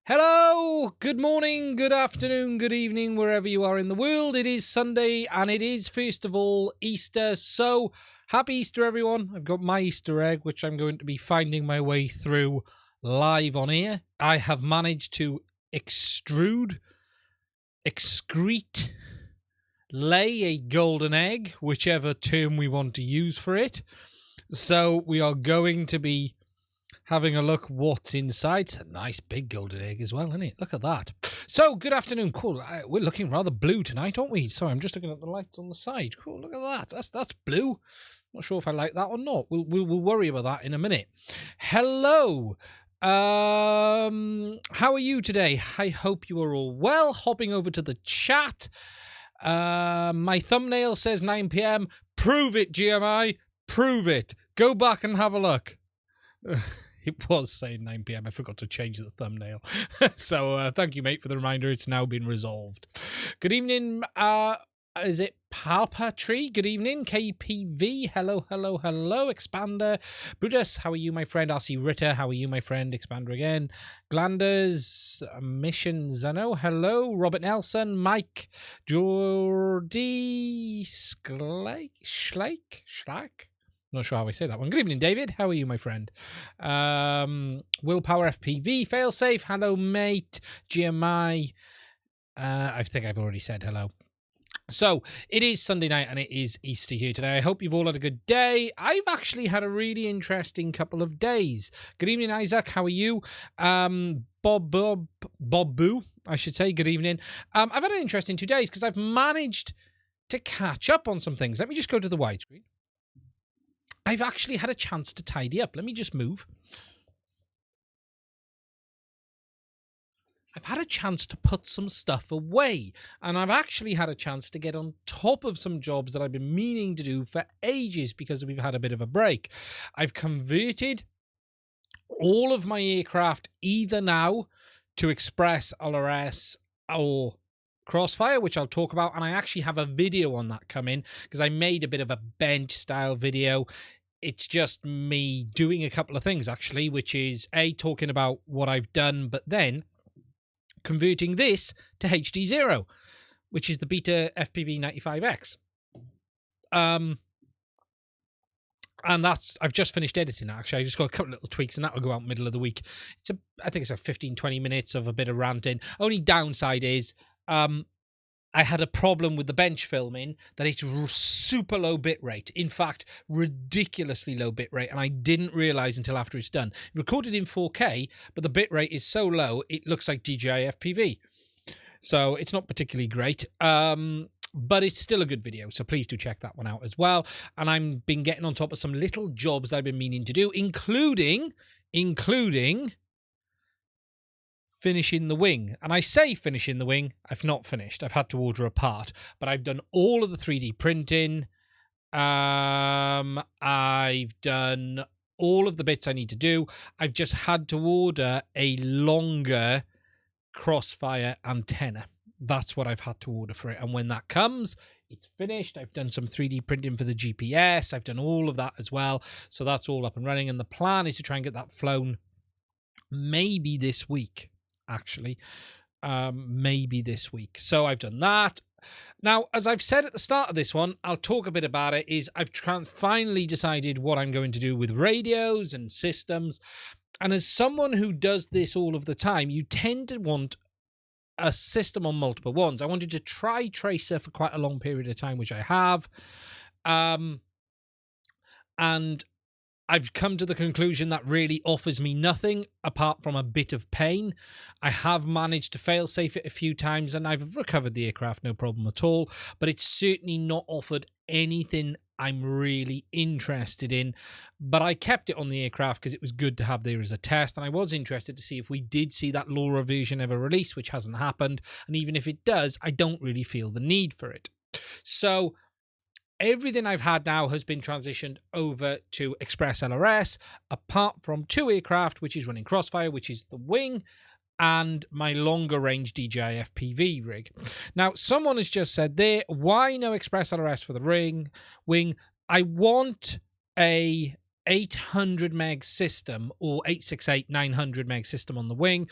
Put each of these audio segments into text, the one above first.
Hello, good morning, good afternoon, good evening, wherever you are in the world. It is Sunday, and it is, first of all, Easter. So, happy Easter, everyone. I've got my Easter egg, which I'm going to be finding my way through live on here. I have managed to excrete, lay a golden egg, whichever term we want to use for it. So, we are going to be having a look what's inside. It's a nice big golden egg as well, isn't it? Look at that. So, good afternoon. Cool. We're looking rather blue tonight, aren't we? Sorry, I'm just looking at the lights on the side. Cool. Look at that. That's blue. Not sure if I like that or not. We'll worry about that in a minute. Hello. How are you today? I hope you are all well. Hopping over to the chat. My thumbnail says 9 p.m. Prove it, GMI. Prove it. Go back and have a look. It was saying 9 p.m. I forgot to change the thumbnail. So thank you, mate, for the reminder. It's now been resolved. Good evening. Is it Papa Tree? Good evening. KPV. Hello, hello, hello. Expander. Brutus, how are you, my friend? RC Ritter, how are you, my friend? Expander again. Glanders. Mission Zeno. Hello. Robert Nelson. Mike. Jordy. Schlack. Not sure how I say that one. Good evening, David. How are you, my friend? Willpower FPV, failsafe. Hello, mate. GMI. I think I've already said hello. So, it is Sunday night and it is Easter here today. I hope you've all had a good day. I've actually had a really interesting couple of days. Good evening, Isaac. How are you? Bob Boo, I should say. Good evening. I've had an interesting 2 days because I've managed to catch up on some things. Let me just go to the widescreen. I've actually had a chance to tidy up. Let me just move. I've had a chance to put some stuff away, and I've actually had a chance to get on top of some jobs that I've been meaning to do for ages because we've had a bit of a break. I've converted all of my aircraft either now to Express, LRS, or Crossfire, which I'll talk about, and I actually have a video on that coming because I made a bit of a bench style video. It's just me doing a couple of things actually, which is talking about what I've done, but then converting this to HDZero, which is the Beta FPV 95X. And I've just finished editing that, actually. I just got a couple of little tweaks and that will go out middle of the week. I think it's like 15-20 minutes of a bit of ranting. Only downside is I had a problem with the bench filming that it's super low bitrate. In fact, ridiculously low bitrate, and I didn't realize until after it's done. Recorded in 4K, but the bitrate is so low it looks like DJI FPV. So it's not particularly great. But it's still a good video, so please do check that one out as well. And I've been getting on top of some little jobs that I've been meaning to do, including finishing the wing. And I say finishing the wing, I've not finished. I've had to order a part, but I've done all of the 3D printing. I've done all of the bits I need to do. I've just had to order a longer Crossfire antenna. That's what I've had to order for it. And when that comes, it's finished. I've done some 3D printing for the GPS. I've done all of that as well. So that's all up and running. And the plan is to try and get that flown maybe this week, actually. Maybe this week. So I've done that. Now, as I've said at the start of this one, I'll talk a bit about it, is I've finally decided what I'm going to do with radios and systems. And as someone who does this all of the time, you tend to want a system on multiple ones. I wanted to try Tracer for quite a long period of time, which I have. And I've come to the conclusion that really offers me nothing apart from a bit of pain. I have managed to fail-safe it a few times, and I've recovered the aircraft, no problem at all. But it's certainly not offered anything I'm really interested in. But I kept it on the aircraft because it was good to have there as a test, and I was interested to see if we did see that LoRa version ever release, which hasn't happened. And even if it does, I don't really feel the need for it. So everything I've had now has been transitioned over to Express LRS, apart from 2 aircraft, which is running Crossfire, which is the wing, and my longer range DJI FPV rig. Now, someone has just said there, why no Express LRS for the wing? I want a 800 meg system or 868 900 meg system on the wing,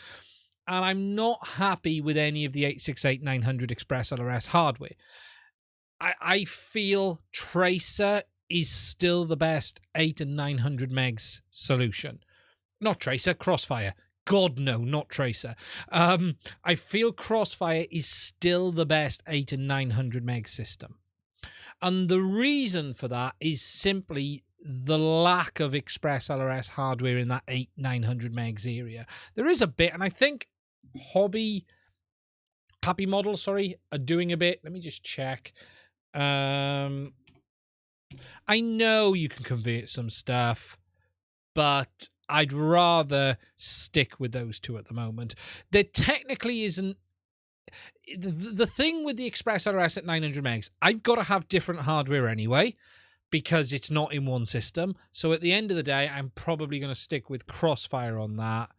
and I'm not happy with any of the 868 900 Express LRS hardware. I feel Tracer is still the best 800 and 900 megs solution. Not Tracer, Crossfire. God, no, not Tracer. I feel Crossfire is still the best 800 and 900 meg system. And the reason for that is simply the lack of Express LRS hardware in that 800-900 megs area. There is a bit, and I think Happy Model, are doing a bit. Let me just check. I know you can convert some stuff, but I'd rather stick with those 2 at the moment. There technically isn't. The thing with the Express LRS at 900 megs, I've got to have different hardware anyway, because it's not in one system. So at the end of the day, I'm probably going to stick with Crossfire on that,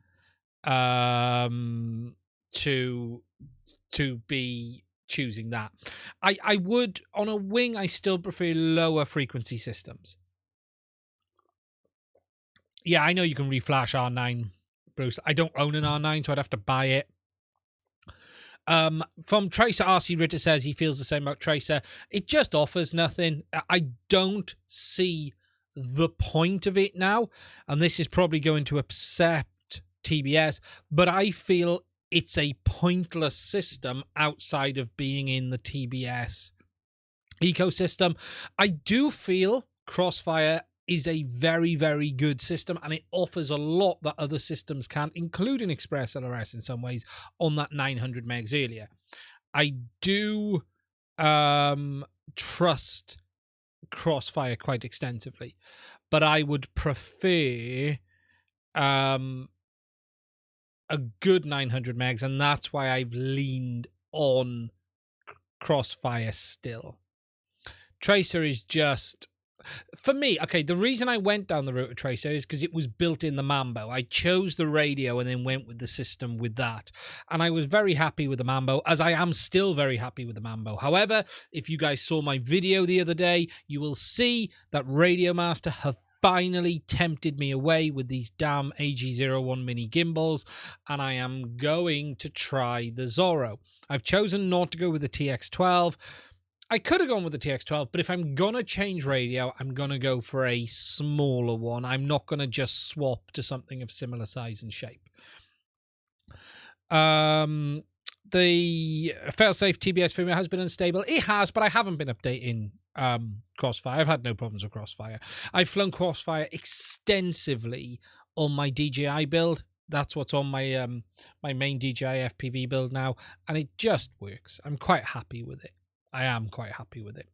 to be choosing that. I would, on a wing, I still prefer lower frequency systems. Yeah, I know you can reflash R9, Bruce. I don't own an R9, so I'd have to buy it. From Tracer, RC Ritter says he feels the same about Tracer. It just offers nothing. I don't see the point of it now, and this is probably going to upset TBS, but I feel it's a pointless system outside of being in the TBS ecosystem. I do feel Crossfire is a very, very good system, and it offers a lot that other systems can't, including Express LRS in some ways, on that 900 megs earlier. I do trust Crossfire quite extensively, but I would prefer a good 900 megs, and that's why I've leaned on Crossfire still. Tracer is just, for me, okay, the reason I went down the route of Tracer is because it was built in the Mambo. I chose the radio and then went with the system with that. And I was very happy with the Mambo, as I am still very happy with the Mambo. However, if you guys saw my video the other day, you will see that Radio Master have finally tempted me away with these damn HDZero 1 mini gimbals, and I am going to try the Zorro. I've chosen not to go with the TX12. I could have gone with the TX12, but if I'm going to change radio, I'm going to go for a smaller one. I'm not going to just swap to something of similar size and shape. The failsafe TBS firmware has been unstable. It has, but I haven't been updating Crossfire. I've had no problems with Crossfire. I've flown Crossfire extensively on my DJI build. That's what's on my my main DJI FPV build now, and it just works. I'm quite happy with it. I am quite happy with it.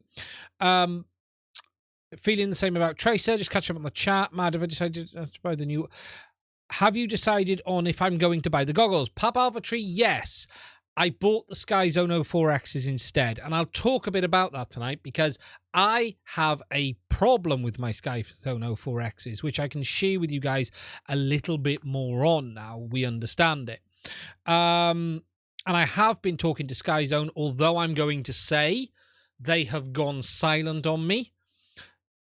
Feeling the same about Tracer. Just catch up on the chat. Mad, have I decided to buy the new? Have you decided on if I'm going to buy the goggles? Pop Alpha Tree, yes. I bought the Skyzone 04Xs instead, and I'll talk a bit about that tonight because I have a problem with my Skyzone 04Xs, which I can share with you guys a little bit more on now we understand it. And I have been talking to Skyzone, although I'm going to say they have gone silent on me.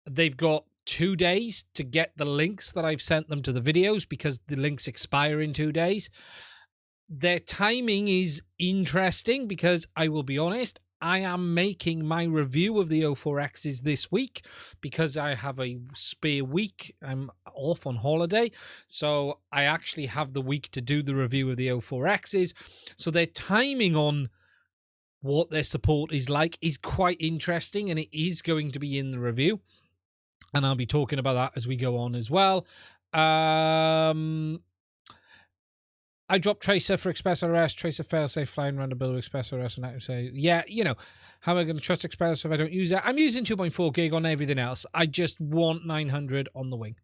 They've got 2 days to get the links that I've sent them to the videos because the links expire in 2 days. Their timing is interesting because I will be honest, I am making my review of the O4Xs this week because I have a spare week. I'm off on holiday, so I actually have the week to do the review of the O4Xs. So their timing on what their support is like is quite interesting, and it is going to be in the review. And I'll be talking about that as we go on as well. I dropped Tracer for ExpressRS. Tracer failsafe flying around a build with ExpressRS, and I would say, yeah, how am I going to trust Express if I don't use it? I'm using 2.4 gig on everything else. I just want 900 on the wing.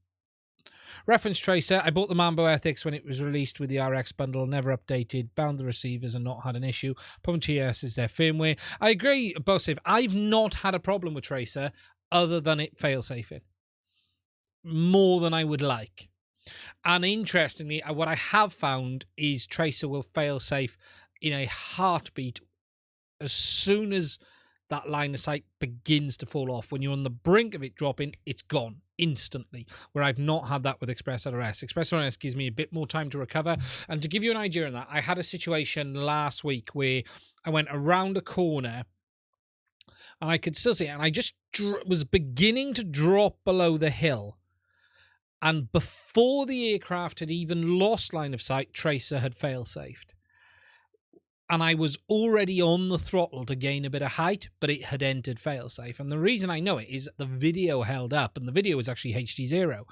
Reference Tracer. I bought the Mambo Ethics when it was released with the RX bundle, never updated, bound the receivers and not had an issue. Problem TS is their firmware. I agree, Bosafe. I've not had a problem with Tracer other than it failsafing more than I would like. And interestingly, what I have found is Tracer will failsafe in a heartbeat as soon as that line of sight begins to fall off. When you're on the brink of it dropping, it's gone instantly, where I've not had that with ExpressRS. ExpressRS gives me a bit more time to recover. And to give you an idea on that, I had a situation last week where I went around a corner and I could still see it, and I just was beginning to drop below the hill. And before the aircraft had even lost line of sight, Tracer had fail-safed. And I was already on the throttle to gain a bit of height, but it had entered fail-safe. And the reason I know it is the video held up, and the video was actually HDZero.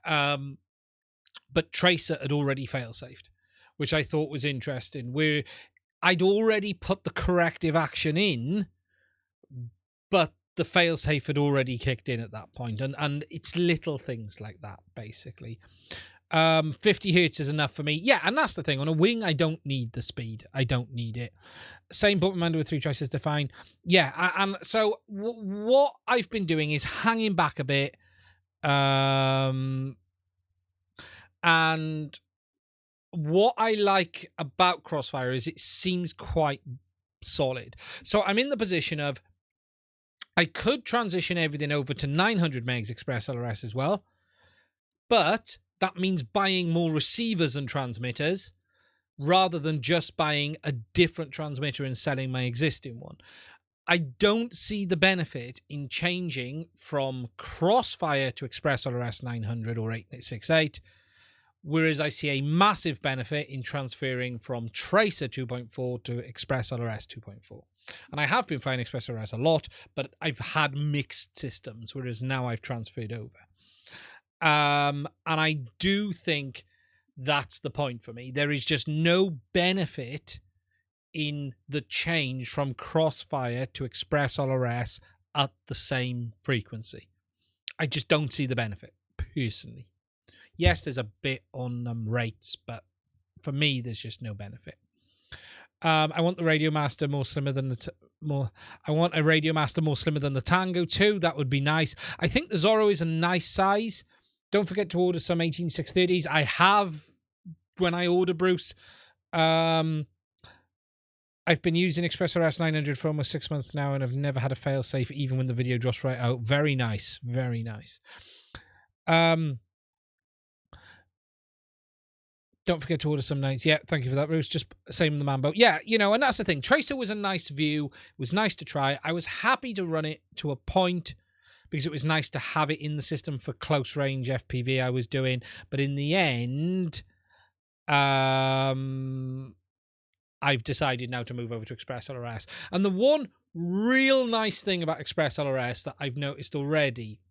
But Tracer had already fail-safed, which I thought was interesting, where I'd already put the corrective action in, but the failsafe had already kicked in at that point, and it's little things like that, basically. 50 hertz is enough for me. Yeah, and that's the thing. On a wing, I don't need the speed. I don't need it. Same button commander with 3 choices to find. Yeah, and so what I've been doing is hanging back a bit, and what I like about Crossfire is it seems quite solid. So I'm in the position of I could transition everything over to 900 megs Express LRS as well, but that means buying more receivers and transmitters rather than just buying a different transmitter and selling my existing one. I don't see the benefit in changing from Crossfire to Express LRS 900 or 868, whereas I see a massive benefit in transferring from Tracer 2.4 to Express LRS 2.4. And I have been flying ExpressRS a lot, but I've had mixed systems, whereas now I've transferred over. And I do think that's the point for me. There is just no benefit in the change from Crossfire to Express LRS at the same frequency. I just don't see the benefit, personally. Yes, there's a bit on rates, but for me, there's just no benefit. I want the Radio Master more slimmer than I want a Radio Master more slimmer than the Tango too. That would be nice. I think the Zorro is a nice size. Don't forget to order some 18630s. I have when I order, Bruce. I've been using ExpressRS 900 for almost 6 months now, and I've never had a fail-safe even when the video drops right out. Very nice. Very nice. Don't forget to order some nights. Yeah, thank you for that, Bruce. Just same in the Mambo. Yeah, and that's the thing. Tracer was a nice view. It was nice to try. I was happy to run it to a point because it was nice to have it in the system for close range FPV I was doing. But in the end, I've decided now to move over to Express LRS. And the one real nice thing about Express LRS that I've noticed already,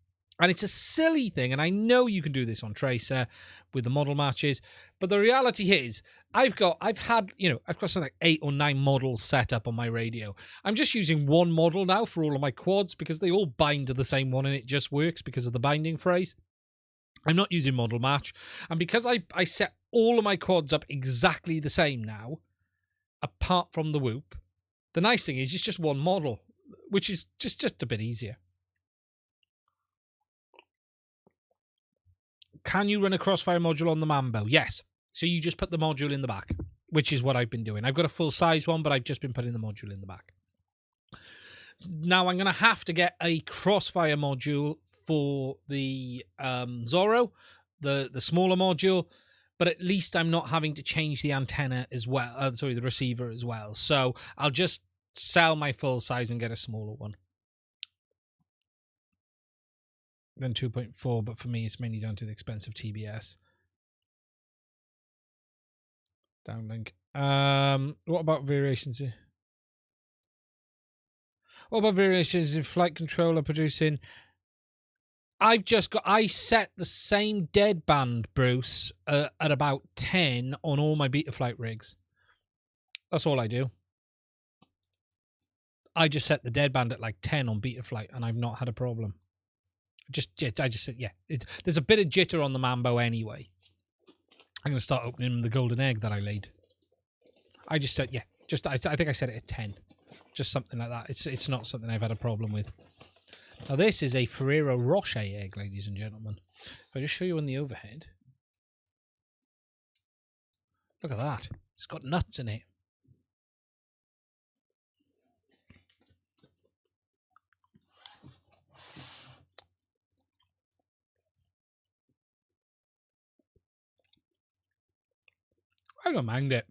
and it's a silly thing, and I know you can do this on Tracer with the model matches, but the reality is I've had something like 8 or 9 models set up on my radio. I'm just using one model now for all of my quads because they all bind to the same one and it just works because of the binding phrase. I'm not using model match. And because I set all of my quads up exactly the same now, apart from the Whoop, the nice thing is it's just one model, which is just a bit easier. Can you run a Crossfire module on the Mambo? Yes. So you just put the module in the back, which is what I've been doing. I've got a full-size one, but I've just been putting the module in the back. Now I'm going to have to get a Crossfire module for the Zorro, the smaller module, but at least I'm not having to change the antenna as well. The receiver as well. So I'll just sell my full size and get a smaller one than 2.4, but for me, it's mainly down to the expense of TBS. Downlink. What about variations? What about variations in flight controller producing? I set the same deadband, Bruce, at about 10 on all my Betaflight rigs. That's all I do. I just set the deadband at like 10 on Betaflight, and I've not had a problem. I just said, yeah. There's a bit of jitter on the Mambo anyway. I'm going to start opening the golden egg that I laid. I just said, yeah. I think I set it at 10. Just something like that. It's not something I've had a problem with. Now, this is a Ferrero Rocher egg, ladies and gentlemen. If I just show you on the overhead. Look at that. It's got nuts in it. I don't mind it.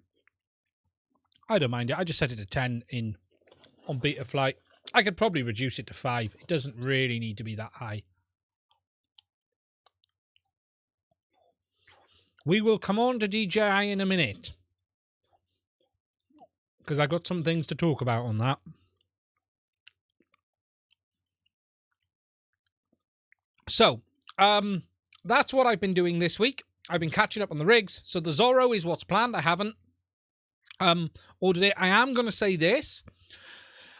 I don't mind it. I just set it to 10 on Betaflight. I could probably reduce it to 5. It doesn't really need to be that high. We will come on to DJI in a minute, because I got some things to talk about on that. So, that's what I've been doing this week. I've been catching up on the rigs. So the Zorro is what's planned. I haven't ordered it. I am going to say this.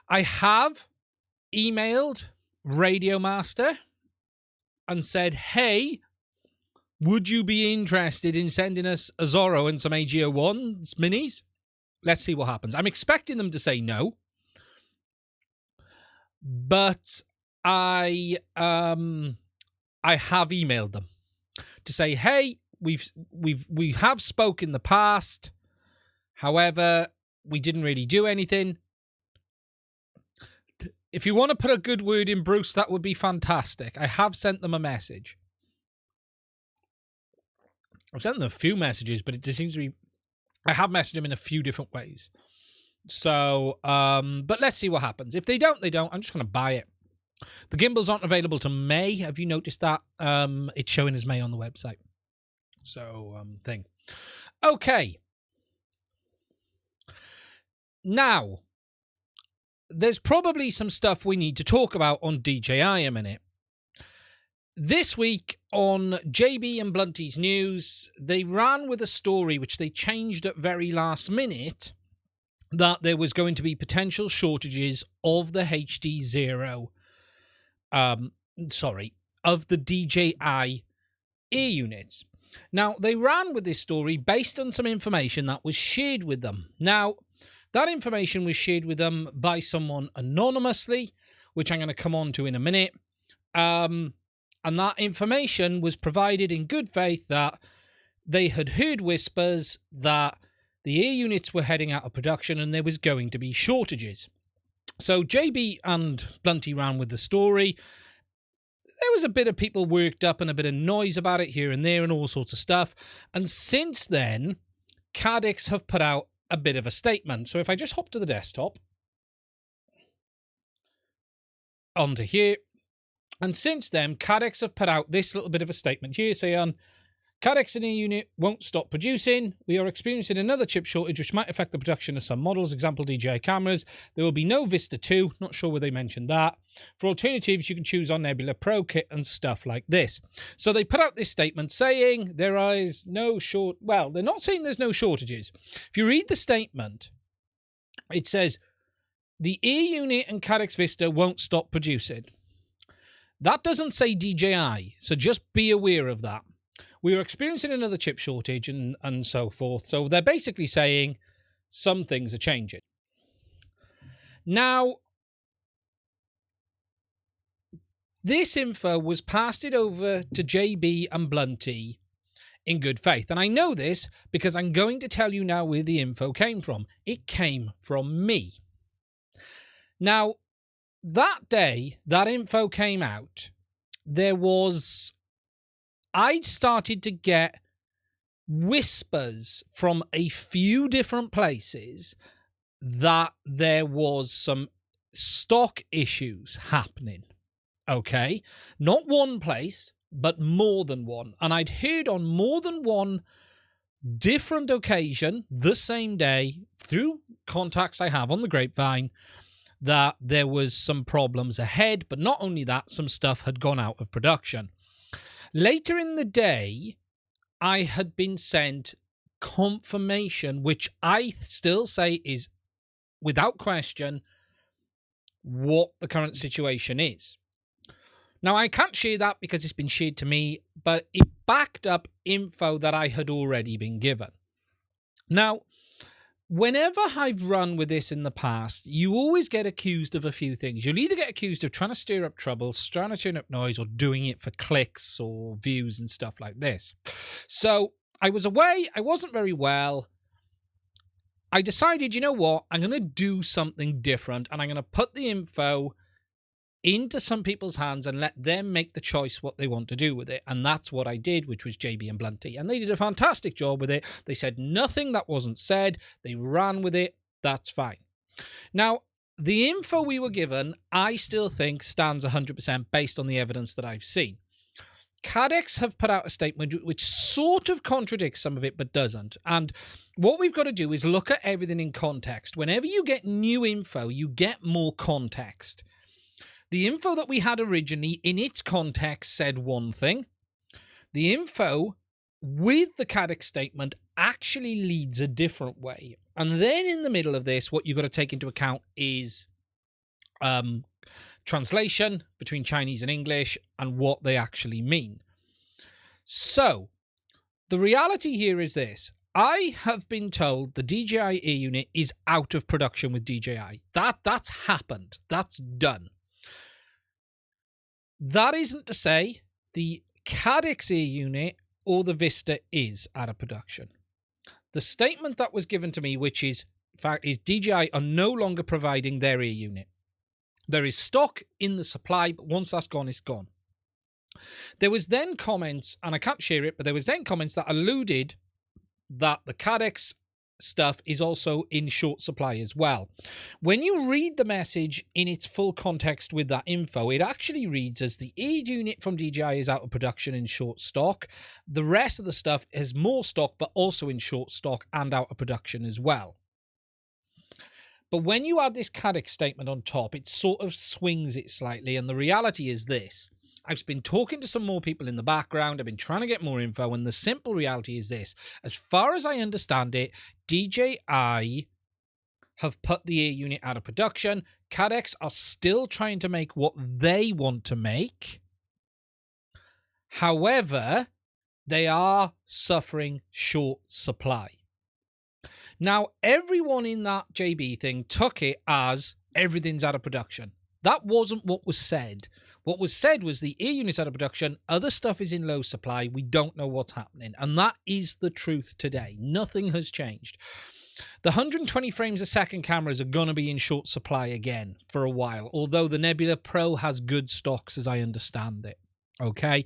I have emailed Radio Master and said, hey, would you be interested in sending us a Zorro and some AG01s minis? Let's see what happens. I'm expecting them to say no. But I have emailed them to say, hey, we have spoke in the past. However, we didn't really do anything. If you want to put a good word in, Bruce, that would be fantastic. I have sent them a message. I've sent them a few messages, but it just seems to be... I have messaged them in a few different ways. So, but let's see what happens. If they don't, they don't. I'm just going to buy it. The gimbals aren't available to May. Have you noticed that? It's showing as May on the website. So, thing. Okay. Now, there's probably some stuff we need to talk about on DJI a minute. This week on JB and Blunty's news, they ran with a story which they changed at very last minute, that there was going to be potential shortages of the HDZero, of the DJI ear units. Now, they ran with this story based on some information that was shared with them. Now, that information was shared with them by someone anonymously, which I'm going to come on to in a minute. And that information was provided in good faith that they had heard whispers that the ear units were heading out of production and there was going to be shortages. So JB and Blunty ran with the story. There was a bit of people worked up and a bit of noise about it here and there and all sorts of stuff. And since then, Caddx have put out a bit of a statement. So if I just hop to the desktop, onto here, and since then, Caddx have put out this little bit of a statement here saying, Caddx in a unit won't stop producing. We are experiencing another chip shortage which might affect the production of some models, example DJI cameras. There will be no Vista 2, not sure where they mentioned that. For alternatives, you can choose on Nebula Pro kit and stuff like this. So they put out this statement saying there is no well, they're not saying there's no shortages. If you read the statement, it says, the ear unit and Caddx Vista won't stop producing. That doesn't say DJI, so just be aware of that. We are experiencing another chip shortage and so forth. So they're basically saying some things are changing. Now, this info was passed it over to JB and Blunty in good faith. And I know this because I'm going to tell you now where the info came from. It came from me. Now, that day that info came out, I'd started to get whispers from a few different places that there was some stock issues happening. Okay, not one place, but more than one. And I'd heard on more than one different occasion the same day through contacts I have on the grapevine that there was some problems ahead, but not only that, some stuff had gone out of production. Later in the day, I had been sent confirmation, which I still say is, without question, what the current situation is. Now, I can't share that because it's been shared to me, but it backed up info that I had already been given. Now, whenever I've run with this in the past, you always get accused of a few things. You'll either get accused of trying to stir up trouble, trying to turn up noise, or doing it for clicks or views and stuff like this. So I was away. I wasn't very well. I decided, you know what? I'm going to do something different, and I'm going to put the info into some people's hands and let them make the choice what they want to do with it. And that's what I did, which was JB and Blunty. And they did a fantastic job with it. They said nothing that wasn't said. They ran with it. That's fine. Now, the info we were given, I still think stands 100% based on the evidence that I've seen. Cadex have put out a statement which sort of contradicts some of it, but doesn't. And what we've got to do is look at everything in context. Whenever you get new info, you get more context. The info that we had originally in its context said one thing. The info with the Cadex statement actually leads a different way. And then in the middle of this, what you've got to take into account is translation between Chinese and English and what they actually mean. So the reality here is this. I have been told the DJI ear unit is out of production with DJI. That's happened. That's done. That isn't to say the Cadex ear unit or the Vista is out of production. The statement that was given to me, which is, in fact, is DJI are no longer providing their ear unit. There is stock in the supply, but once that's gone, it's gone. There was then comments, and I can't share it, but there was then comments that alluded that the Cadex stuff is also in short supply as well. When you read the message in its full context with that info, it actually reads as the ear unit from DJI is out of production in short stock. The rest of the stuff has more stock, but also in short stock and out of production as well. But when you add this Cadex statement on top, it sort of swings it slightly. And the reality is this. I've been talking to some more people in the background. I've been trying to get more info. And the simple reality is this. As far as I understand it, DJI have put the ear unit out of production. Cadex are still trying to make what they want to make. However, they are suffering short supply. Now, everyone in that JB thing took it as everything's out of production. That wasn't what was said. What was said was the ear unit's out of production, other stuff is in low supply, we don't know what's happening. And that is the truth today. Nothing has changed. The 120 frames a second cameras are going to be in short supply again for a while, although the Nebula Pro has good stocks as I understand it. Okay?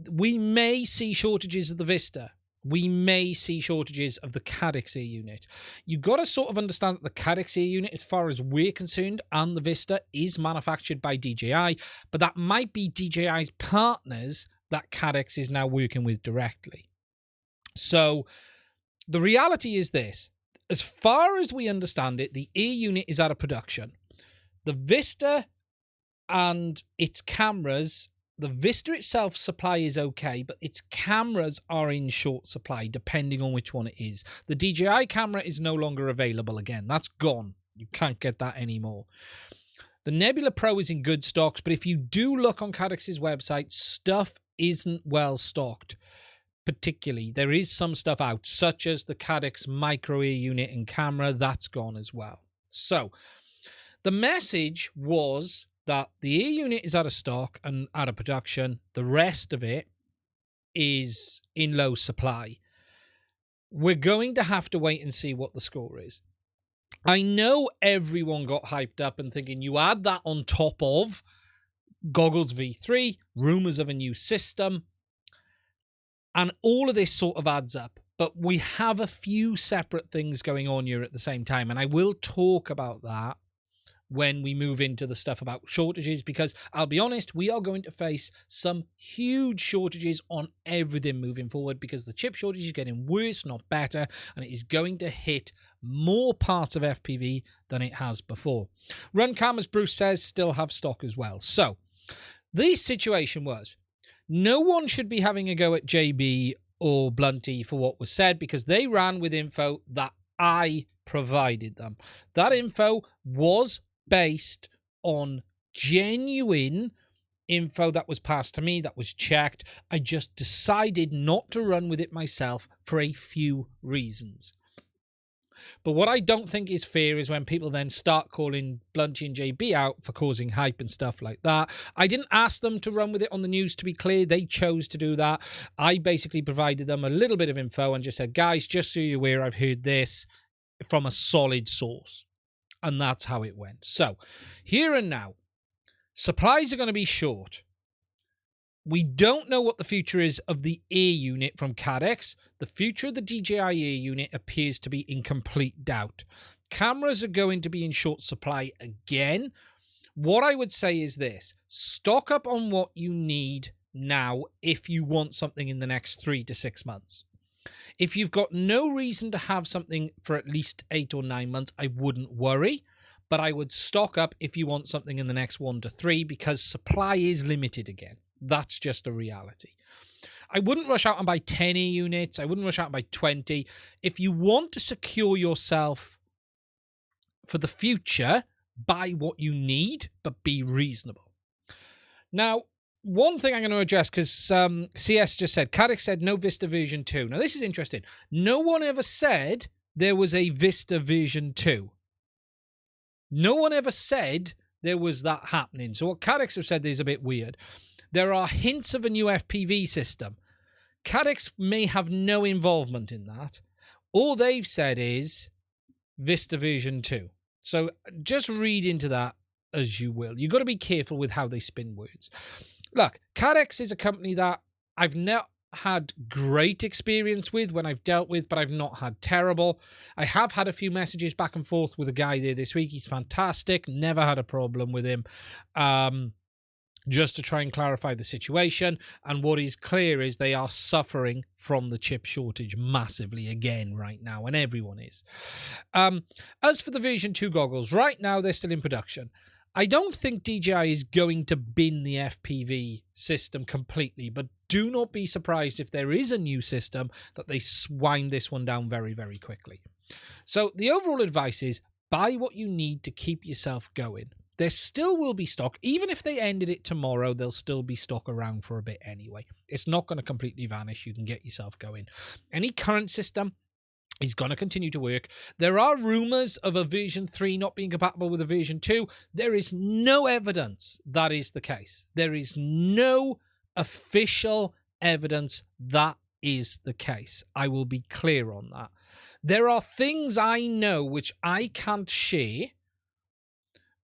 We may see shortages of the Vista. We may see shortages of the Cadex ear unit. You've got to sort of understand that the Cadex ear unit, as far as we're concerned, and the Vista is manufactured by DJI, but that might be DJI's partners that Cadex is now working with directly. So the reality is this. As far as we understand it, the ear unit is out of production. The Vista and its cameras, the Vista itself supply is okay, but its cameras are in short supply, depending on which one it is. The DJI camera is no longer available again. That's gone. You can't get that anymore. The Nebula Pro is in good stocks, but if you do look on Cadex's website, stuff isn't well stocked. Particularly, there is some stuff out, such as the Cadex micro ear unit and camera. That's gone as well. So the message was that the ear unit is out of stock and out of production. The rest of it is in low supply. We're going to have to wait and see what the score is. I know everyone got hyped up and thinking you add that on top of Goggles V3, rumors of a new system, and all of this sort of adds up. But we have a few separate things going on here at the same time, and I will talk about that when we move into the stuff about shortages, because I'll be honest, we are going to face some huge shortages on everything moving forward, because the chip shortage is getting worse, not better, and it is going to hit more parts of FPV than it has before. Runcam, as Bruce says, still have stock as well. So the situation was, no one should be having a go at JB or Blunty for what was said, because they ran with info that I provided them. That info was based on genuine info that was passed to me, that was checked. I just decided not to run with it myself for a few reasons. But what I don't think is fair is when people then start calling Blunty and JB out for causing hype and stuff like that. I didn't ask them to run with it on the news, to be clear. They chose to do that. I basically provided them a little bit of info and just said, guys, just so you're aware, I've heard this from a solid source. And that's how it went. So, here and now, supplies are going to be short. We don't know what the future is of the air unit from Cadex. The future of the DJI air unit appears to be in complete doubt. Cameras are going to be in short supply again. What I would say is this: stock up on what you need now if you want something in the next 3 to 6 months. If you've got no reason to have something for at least 8 or 9 months, I wouldn't worry. But I would stock up if you want something in the next 1 to 3, because supply is limited again. That's just a reality. I wouldn't rush out and buy 10 air units. I wouldn't rush out and buy 20. If you want to secure yourself for the future, buy what you need, but be reasonable. Now, one thing I'm going to address, because CS just said, Cadex said no Vista version 2. Now, this is interesting. No one ever said there was a Vista version 2. No one ever said there was that happening. So what Cadex have said is a bit weird. There are hints of a new FPV system. Cadex may have no involvement in that. All they've said is Vista version 2. So just read into that as you will. You've got to be careful with how they spin words. Look, Cadex is a company that I've not had great experience with when I've dealt with, but I've not had terrible. I have had a few messages back and forth with a guy there this week. He's fantastic. Never had a problem with him. Just to try and clarify the situation. And what is clear is they are suffering from the chip shortage massively again right now, and everyone is. As for the version 2 goggles, right now they're still in production. I don't think DJI is going to bin the FPV system completely, but do not be surprised if there is a new system that they wind this one down very, very quickly. So the overall advice is buy what you need to keep yourself going. There still will be stock. Even if they ended it tomorrow, there'll still be stock around for a bit anyway. It's not going to completely vanish. You can get yourself going. Any current system is going to continue to work. There are rumors of a version 3 not being compatible with a version 2. There is no evidence that is the case. There is no official evidence that is the case. I will be clear on that. There are things I know which I can't share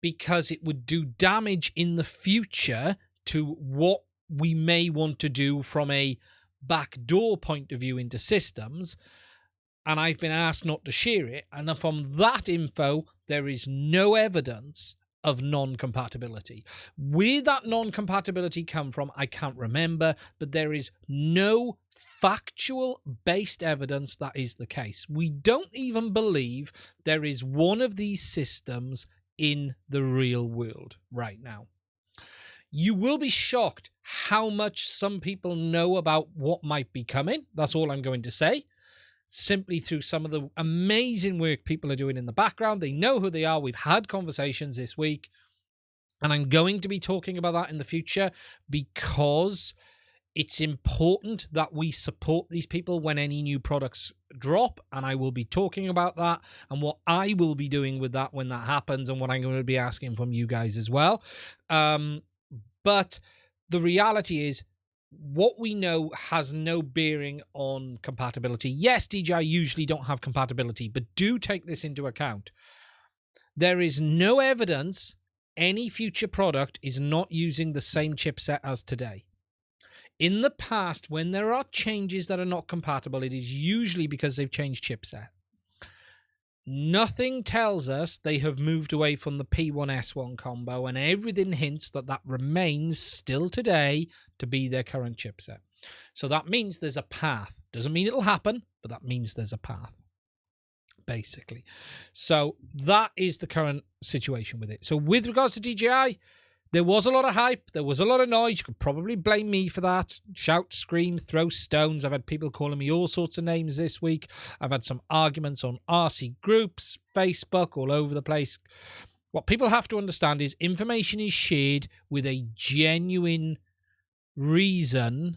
because it would do damage in the future to what we may want to do from a backdoor point of view into systems. And I've been asked not to share it. And from that info, there is no evidence of non-compatibility. Where that non-compatibility come from, I can't remember, but there is no factual-based evidence that is the case. We don't even believe there is one of these systems in the real world right now. You will be shocked how much some people know about what might be coming. That's all I'm going to say. Simply through some of the amazing work people are doing in the background. They know who they are. We've had conversations this week. And I'm going to be talking about that in the future because it's important that we support these people when any new products drop. And I will be talking about that and what I will be doing with that when that happens and what I'm going to be asking from you guys as well. But the reality is, what we know has no bearing on compatibility. Yes, DJI usually don't have compatibility, but do take this into account. There is no evidence any future product is not using the same chipset as today. In the past, when there are changes that are not compatible, it is usually because they've changed chipset. Nothing tells us they have moved away from the P1S1 combo, and everything hints that that remains still today to be their current chipset. So that means there's a path. Doesn't mean it'll happen, but that means there's a path, basically. So that is the current situation with it. So with regards to DJI, there was a lot of hype. There was a lot of noise. You could probably blame me for that. Shout, scream, throw stones. I've had people calling me all sorts of names this week. I've had some arguments on RC groups, Facebook, all over the place. What people have to understand is information is shared with a genuine reason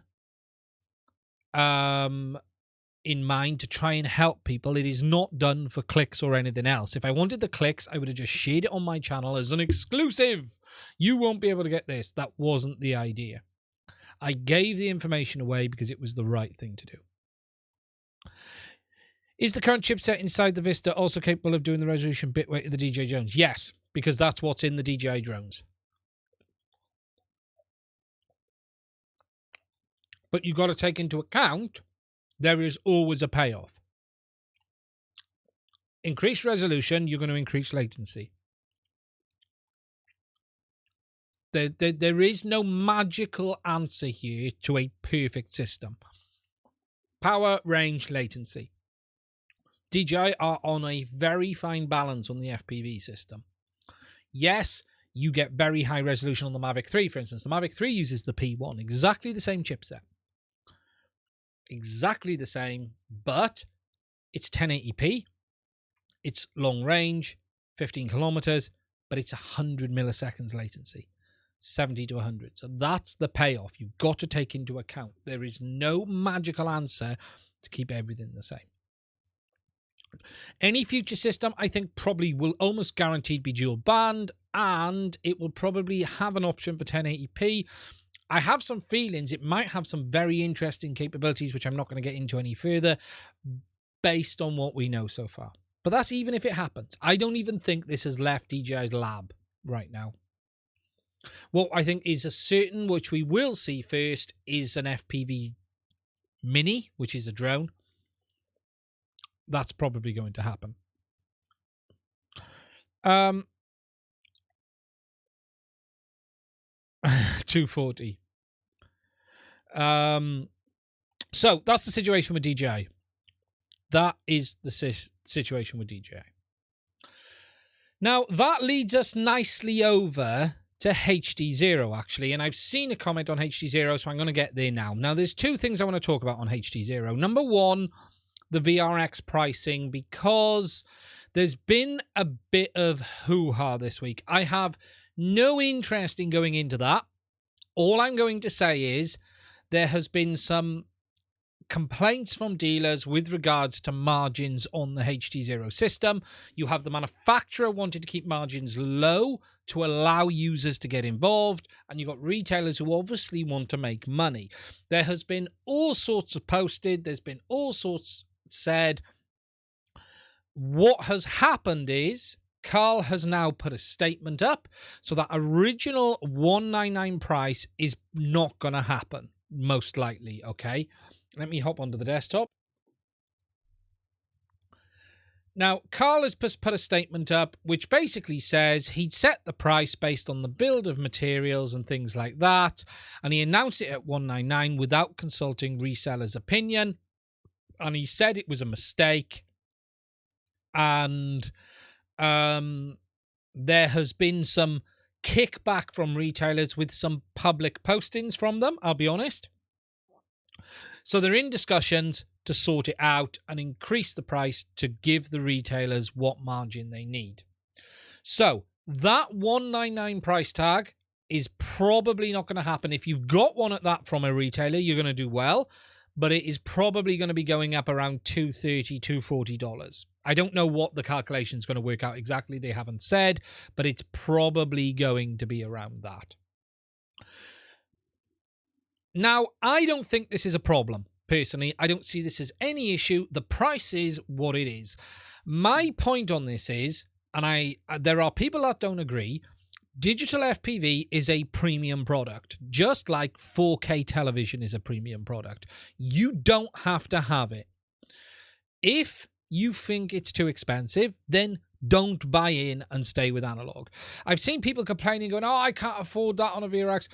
in mind to try and help people. It is not done for clicks or anything else. If I wanted the clicks, I would have just shared it on my channel as an exclusive. You won't be able to get this. That wasn't the idea. I gave the information away because it was the right thing to do. Is the current chipset inside the Vista also capable of doing the resolution bitrate of the DJI drones? Yes, because that's what's in the DJI drones. But you've got to take into account there is always a payoff. Increase resolution, you're going to increase latency. There is no magical answer here to a perfect system. Power, range, latency. DJI are on a very fine balance on the FPV system. Yes, you get very high resolution on the Mavic 3, for instance. The Mavic 3 uses the P1, exactly the same chipset. Exactly the same, but it's 1080p, it's long range, 15 kilometers, but it's 100 milliseconds latency, 70 to 100. So that's the payoff you've got to take into account. There is no magical answer to keep everything the same. Any future system, I think, probably will almost guaranteed be dual band, and it will probably have an option for 1080p. I have some feelings it might have some very interesting capabilities, which I'm not going to get into any further, based on what we know so far. But that's even if it happens. I don't even think this has left DJI's lab right now. What I think is a certain, which we will see first, is an FPV Mini, which is a drone. That's probably going to happen. 240. So that's the situation with DJI. That is the situation with DJI. Now, that leads us nicely over to HDZero, actually. And I've seen a comment on HDZero, so I'm going to get there now. Now, there's two things I want to talk about on HDZero. Number one, the VRX pricing, because there's been a bit of hoo-ha this week. I have no interest in going into that. All I'm going to say is there has been some complaints from dealers with regards to margins on the HDZero system. You have the manufacturer wanting to keep margins low to allow users to get involved, and you've got retailers who obviously want to make money. There has been all sorts of posted, there's been all sorts said. What has happened is Carl has now put a statement up, so that original $199 price is not going to happen, most likely, okay? Let me hop onto the desktop. Now, Carl has put a statement up which basically says he'd set the price based on the build of materials and things like that, and he announced it at $199 without consulting resellers' opinion, and he said it was a mistake, and there has been some kickback from retailers with some public postings from them, I'll be honest. So they're in discussions to sort it out and increase the price to give the retailers what margin they need. So that $199 price tag is probably not going to happen. If you've got one at that from a retailer, you're going to do well, but it is probably going to be going up around $230, $240. I don't know what the calculation is going to work out exactly. They haven't said, but it's probably going to be around that. Now, I don't think this is a problem. Personally, I don't see this as any issue. The price is what it is. My point on this is, and there are people that don't agree, Digital FPV is a premium product, just like 4K television is a premium product. You don't have to have it. If you think it's too expensive, then don't buy in and stay with analog. I've seen people complaining, going, oh, I can't afford that on a VRX.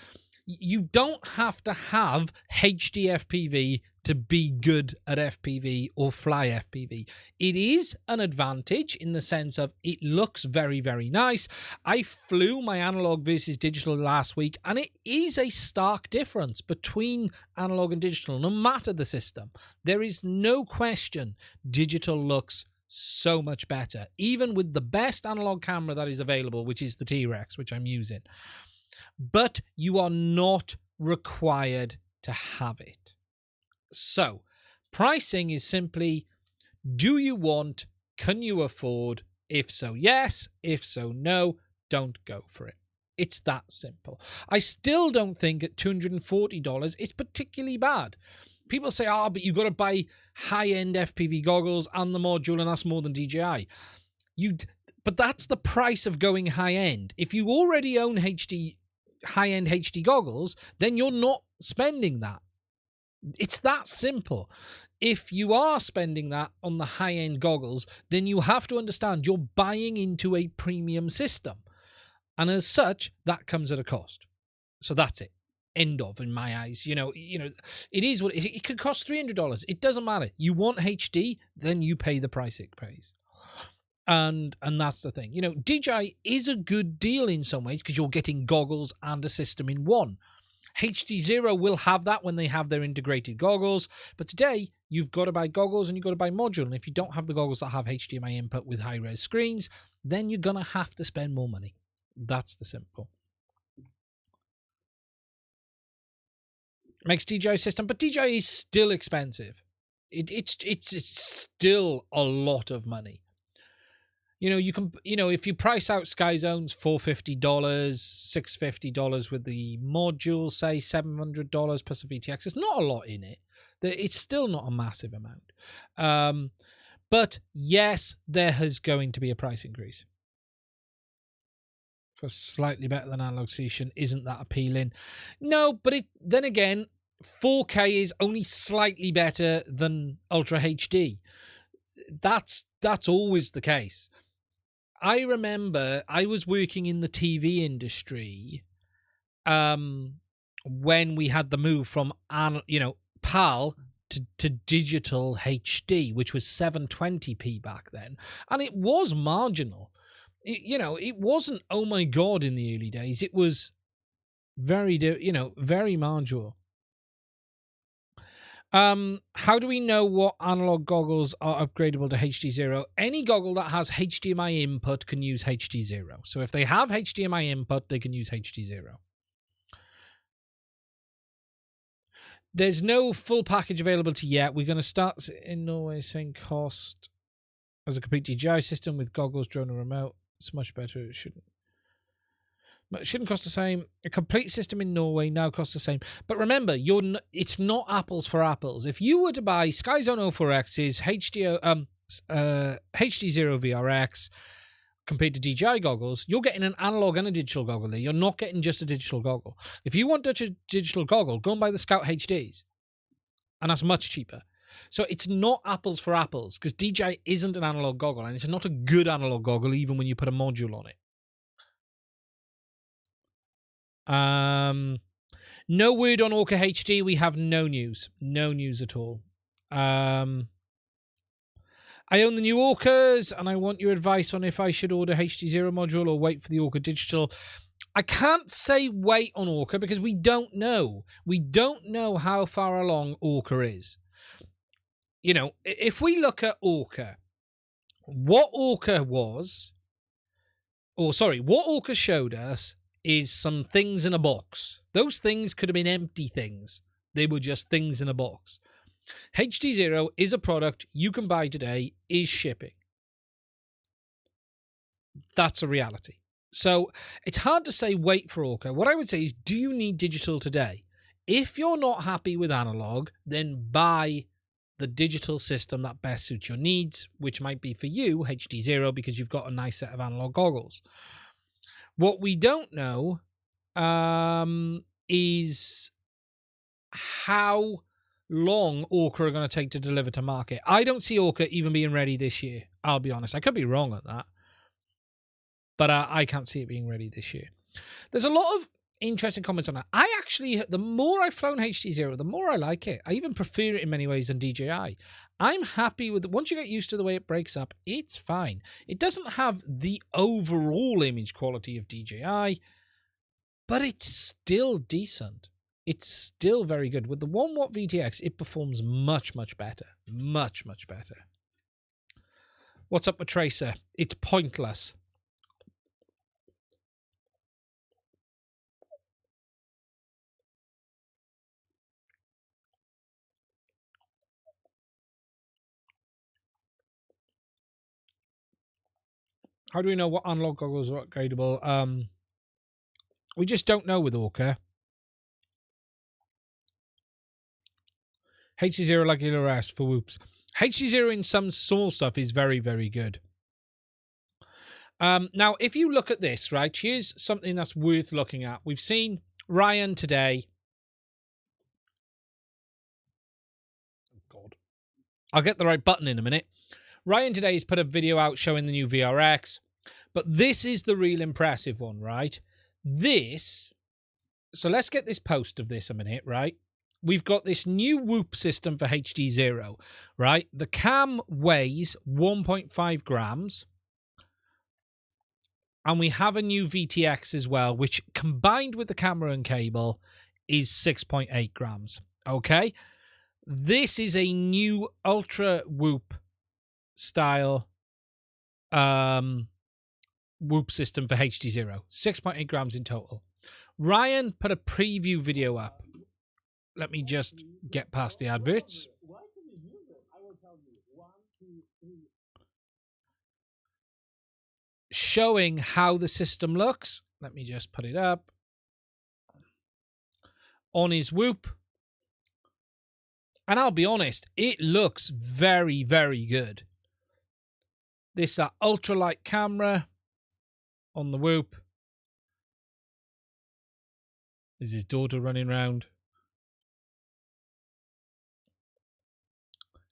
You don't have to have HD FPV to be good at FPV or fly FPV. It is an advantage in the sense of it looks very, very nice. I flew my analog versus digital last week, and it is a stark difference between analog and digital, no matter the system. There is no question digital looks so much better, even with the best analog camera that is available, which is the T-Rex, which I'm using. But you are not required to have it. So, pricing is simply, do you want, can you afford? If so, yes. If so, no. Don't go for it. It's that simple. I still don't think at $240 it's particularly bad. People say, oh, but you've got to buy high-end FPV goggles and the module, and that's more than DJI. But that's the price of going high-end. If you already own high-end HD goggles, then you're not spending that. It's that simple. If you are spending that on the high-end goggles, then you have to understand you're buying into a premium system. And as such, that comes at a cost. So that's it. End of, in my eyes. You know, it is what it could cost $300. It doesn't matter. You want HD, then you pay the price it pays. And that's the thing. You know, DJI is a good deal in some ways because you're getting goggles and a system in one. HDZero will have that when they have their integrated goggles, but today you've got to buy goggles and you've got to buy module, and if you don't have the goggles that have HDMI input with high-res screens, then you're going to have to spend more money. That's the simple. Makes DJI system, but DJI is still expensive. It's still a lot of money. You know, you can, if you price out SkyZone's $450, $650 with the module, say $700 plus a VTX, there's not a lot in it. It's still not a massive amount. But yes, there is going to be a price increase. For slightly better than analog solution, isn't that appealing? No, but then again, 4K is only slightly better than Ultra HD. That's always the case. I remember I was working in the TV industry when we had the move from PAL to digital HD, which was 720p back then, and it was marginal. It wasn't, oh my god, in the early days. It was very marginal. How do we know what analog goggles are upgradable to HDZero? Any goggle that has HDMI input can use HDZero. So if they have HDMI input, they can use HDZero. There's no full package availability yet. We're going to start in Norway, same cost as a complete DJI system with goggles, drone, and remote. It's much better. It shouldn't cost the same. A complete system in Norway now costs the same. But remember, it's not apples for apples. If you were to buy SkyZone 04X's HDZero VRX compared to DJI goggles, you're getting an analog and a digital goggle there. You're not getting just a digital goggle. If you want a digital goggle, go and buy the Scout HDs. And that's much cheaper. So it's not apples for apples because DJI isn't an analog goggle, and it's not a good analog goggle even when you put a module on it. No word on Orca HD. We have no news. No news at all. I own the new Orcas, and I want your advice on if I should order HDZero module or wait for the Orca Digital. I can't say wait on Orca because we don't know. We don't know how far along Orca is. If we look at Orca, what Orca showed us is some things in a box. Those things could have been empty things. They were just things in a box. HDZero is a product you can buy today, is shipping. That's a reality. So it's hard to say wait for Orca. What I would say is, do you need digital today? If you're not happy with analog, then buy the digital system that best suits your needs, which might be for you, HDZero, because you've got a nice set of analog goggles. What we don't know is how long Orca are going to take to deliver to market. I don't see Orca even being ready this year. I'll be honest. I could be wrong on that. But I can't see it being ready this year. There's a lot of interesting comments on that. I actually, the more I've flown HDZero, the more I like it. I even prefer it in many ways than DJI. I'm happy with it. Once you get used to the way it breaks up, it's fine. It doesn't have the overall image quality of DJI, but it's still decent. It's still very good. With the 1 watt VTX, it performs much, much better. Much, much better. What's up with Tracer? It's pointless. How do we know what analog goggles are upgradable? We just don't know with Orca. HDZero like LRS for whoops. HDZero in some small stuff is very, very good. Now, if you look at this, right, here's something that's worth looking at. We've seen Ryan today. Oh, God. I'll get the right button in a minute. Ryan today has put a video out showing the new VRX. But this is the real impressive one, right? This, so let's get this post of this a minute, right? We've got this new whoop system for HDZero, right? The cam weighs 1.5 grams. And we have a new VTX as well, which combined with the camera and cable is 6.8 grams, okay? This is a new ultra whoop style whoop system for HDZero. 6.8 grams in total. Ryan put a preview video up. Let me just get past the adverts. Showing how the system looks. Let me just put it up. On his whoop. And I'll be honest, it looks very, very good. This ultralight camera on the whoop. Is his daughter running around?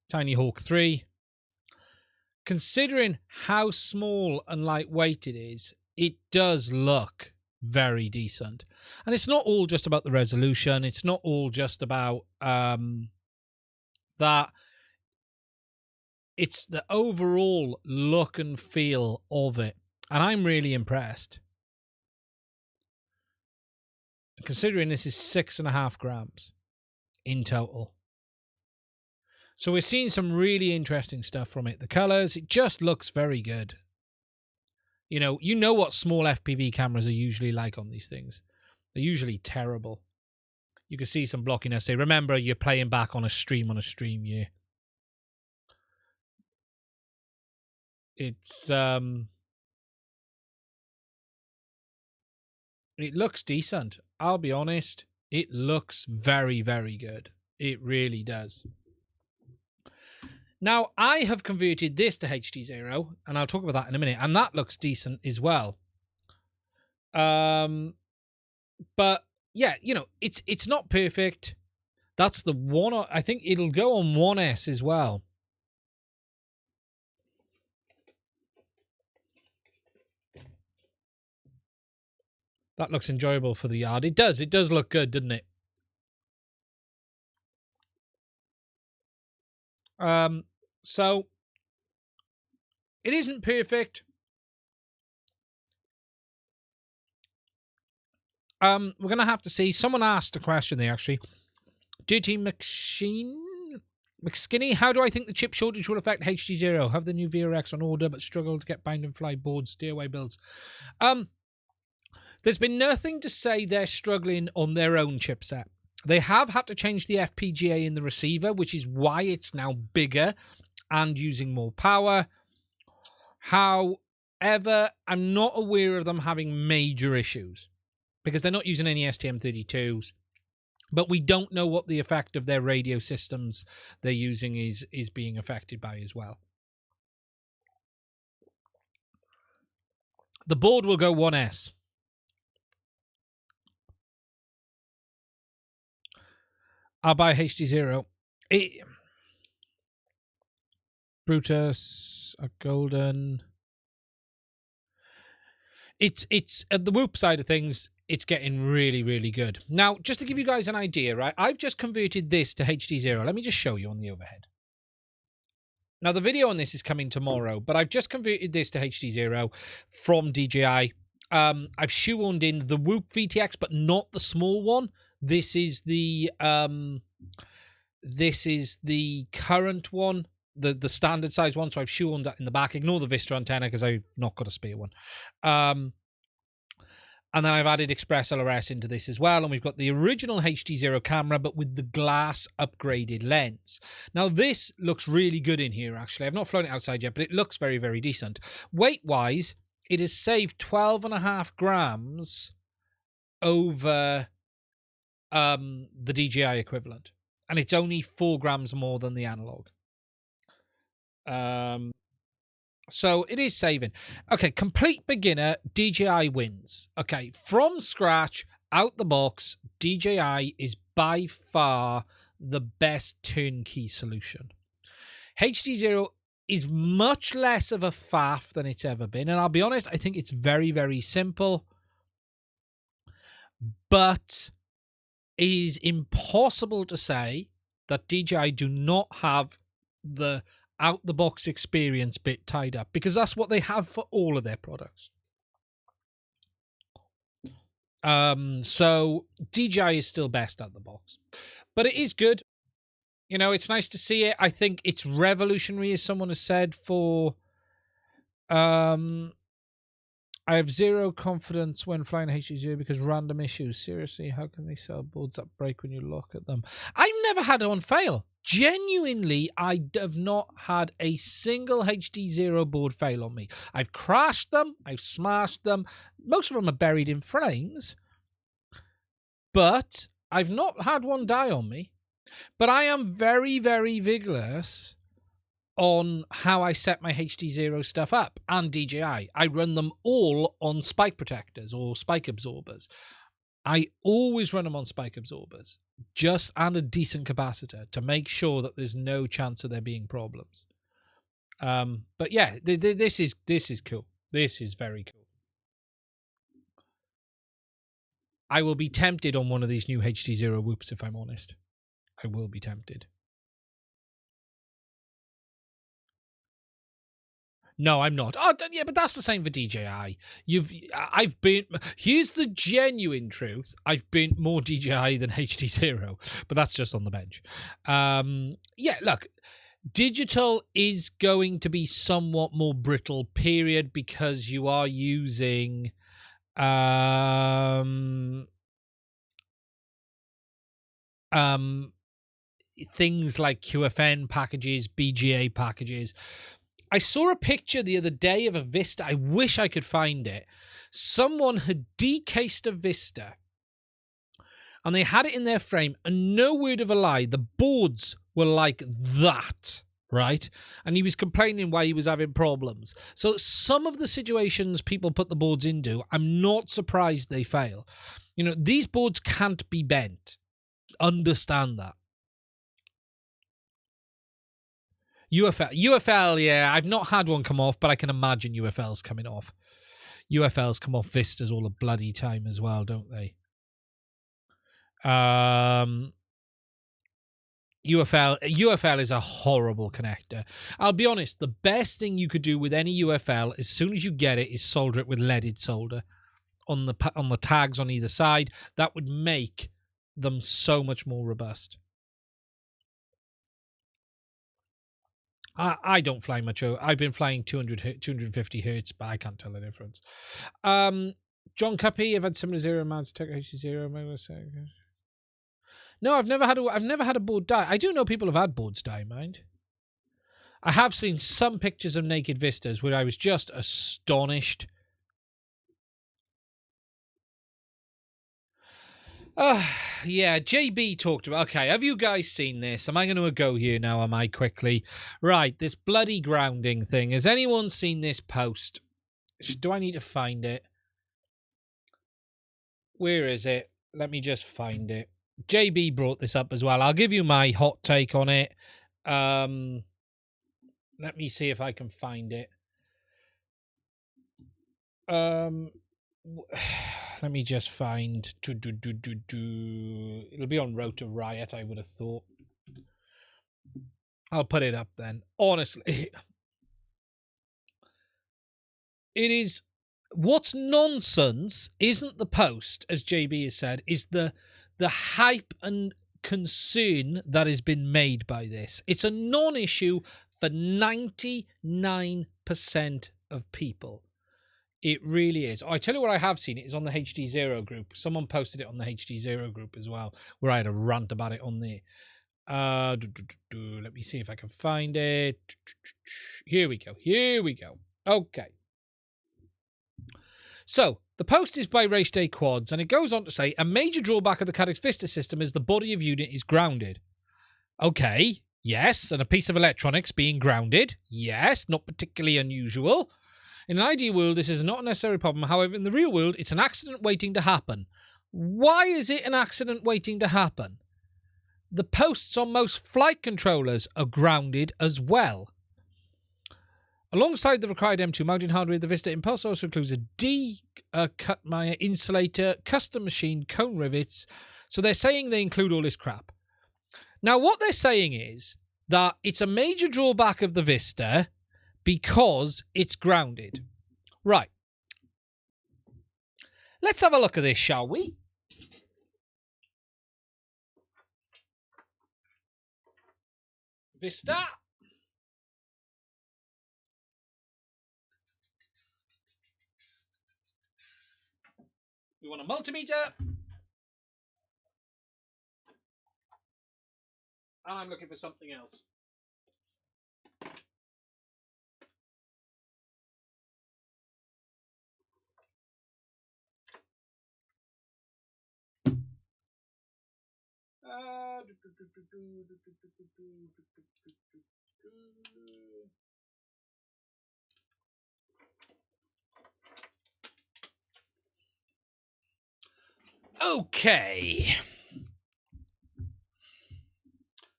Tiny Hawk 3. Considering how small and lightweight it is, it does look very decent. And it's not all just about the resolution. It's not all just about that. It's the overall look and feel of it. And I'm really impressed. Considering this is 6.5 grams in total. So we're seeing some really interesting stuff from it. The colors, it just looks very good. You know what small FPV cameras are usually like on these things. They're usually terrible. You can see some blockiness. Say, remember, you're playing back on a stream yeah. It's it looks decent. I'll be honest. It looks very, very good. It really does. Now, I have converted this to HDZero, and I'll talk about that in a minute, and that looks decent as well. But yeah, it's not perfect. That's the one. I think it'll go on 1S as well. That looks enjoyable for the yard. It does. It does look good, doesn't it? So it isn't perfect. We're gonna have to see. Someone asked a question there actually. DT McSkinny, how do I think the chip shortage will affect HDZero? Have the new VRX on order but struggle to get bind and fly boards, DIY builds. There's been nothing to say they're struggling on their own chipset. They have had to change the FPGA in the receiver, which is why it's now bigger and using more power. However, I'm not aware of them having major issues because they're not using any STM32s. But we don't know what the effect of their radio systems they're using is being affected by as well. The board will go 1S. I'll buy HDZero. Brutus, a golden. It's at the Whoop side of things, it's getting really, really good. Now, just to give you guys an idea, right? I've just converted this to HDZero. Let me just show you on the overhead. Now, the video on this is coming tomorrow, but I've just converted this to HDZero from DJI. I've shoehorned in the Whoop VTX, but not the small one. This is the current one, the standard size one. So I've shoehorned that in the back. Ignore the Vista antenna because I've not got a spare one. And then I've added Express LRS into this as well. And we've got the original HDZero camera, but with the glass upgraded lens. Now, this looks really good in here, actually. I've not flown it outside yet, but it looks very, very decent. Weight-wise, it has saved 12.5 grams over the DJI equivalent. And it's only 4 grams more than the analog. So it is saving. Okay, complete beginner, DJI wins. Okay, from scratch, out the box, DJI is by far the best turnkey solution. HDZero is much less of a faff than it's ever been. And I'll be honest, I think it's very, very simple. But it is impossible to say that DJI do not have the out-the-box experience bit tied up, because that's what they have for all of their products. So DJI is still best out the box. But it is good. You know, it's nice to see it. I think it's revolutionary, as someone has said, for... I have zero confidence when flying HDZero because random issues. Seriously, how can they sell boards that break when you look at them? I've never had one fail. Genuinely, I have not had a single HDZero board fail on me. I've crashed them. I've smashed them. Most of them are buried in frames. But I've not had one die on me. But I am very, very vigorous on how I set my HDZero stuff up and DJI. I run them all on spike protectors or spike absorbers. I always run them on spike absorbers, just and a decent capacitor to make sure that there's no chance of there being problems. But yeah, this is cool. This is very cool. I will be tempted on one of these new HDZero Whoops, if I'm honest. I will be tempted. No, I'm not. Oh, yeah, but that's the same for DJI. Here's the genuine truth. I've been more DJI than HDZero, but that's just on the bench. Yeah, look, digital is going to be somewhat more brittle, period, because you are using things like QFN packages, BGA packages. I saw a picture the other day of a Vista. I wish I could find it. Someone had decased a Vista and they had it in their frame, and no word of a lie, the boards were like that, right? And he was complaining why he was having problems. So some of the situations people put the boards into, I'm not surprised they fail. You know, these boards can't be bent. Understand that. UFL, yeah, I've not had one come off, but I can imagine UFLs coming off. UFLs come off Vistas all the bloody time as well, don't they? UFL is a horrible connector. I'll be honest, the best thing you could do with any UFL, as soon as you get it, is solder it with leaded solder on the tags on either side. That would make them so much more robust. I don't fly much. I've been flying 250 hertz, but I can't tell the difference. John Cuppy, I've had similar zero amounts of tech HDZero. No, I've never had a board die. I do know people have had boards die, mind. I have seen some pictures of naked Vistas where I was just astonished. Yeah, JB talked about... Okay, have you guys seen this? Am I going to go here now, am I, quickly? Right, this bloody grounding thing. Has anyone seen this post? Do I need to find it? Where is it? Let me just find it. JB brought this up as well. I'll give you my hot take on it. Let me see if I can find it. Let me just find. It'll be on Road to Riot, I would have thought. I'll put it up then. Honestly, it is. What's nonsense isn't the post, as JB has said, is the hype and concern that has been made by this. It's a non-issue for 99% of people. It really is. I tell you what I have seen. It is on the HDZero group. Someone posted it on the HDZero group as well, where I had a rant about it on there. Let me see if I can find it. Here we go. Okay. So, the post is by Race Day Quads, and it goes on to say, a major drawback of the Cadex Vista system is the body of unit is grounded. Okay, yes, and a piece of electronics being grounded. Yes, not particularly unusual. In an ideal world, this is not a necessary problem. However, in the real world, it's an accident waiting to happen. Why is it an accident waiting to happen? The posts on most flight controllers are grounded as well. Alongside the required M2 mounting hardware, the Vista Impulse also includes a D-cut-mire insulator, custom machined cone rivets. So they're saying they include all this crap. Now, what they're saying is that it's a major drawback of the Vista because it's grounded. Right. Let's have a look at this, shall we? Vista. We want a multimeter. And I'm looking for something else. Okay.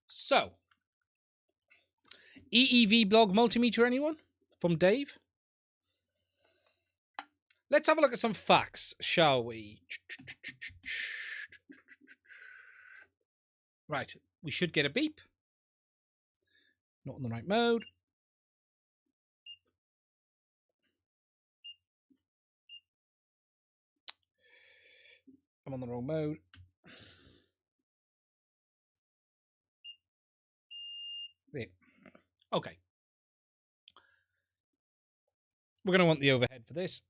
So, EEV blog multimeter, anyone? From Dave? Let's have a look at some facts, shall we? Right, we should get a beep. Not in the right mode. I'm on the wrong mode. There. Okay. We're going to want the overhead for this.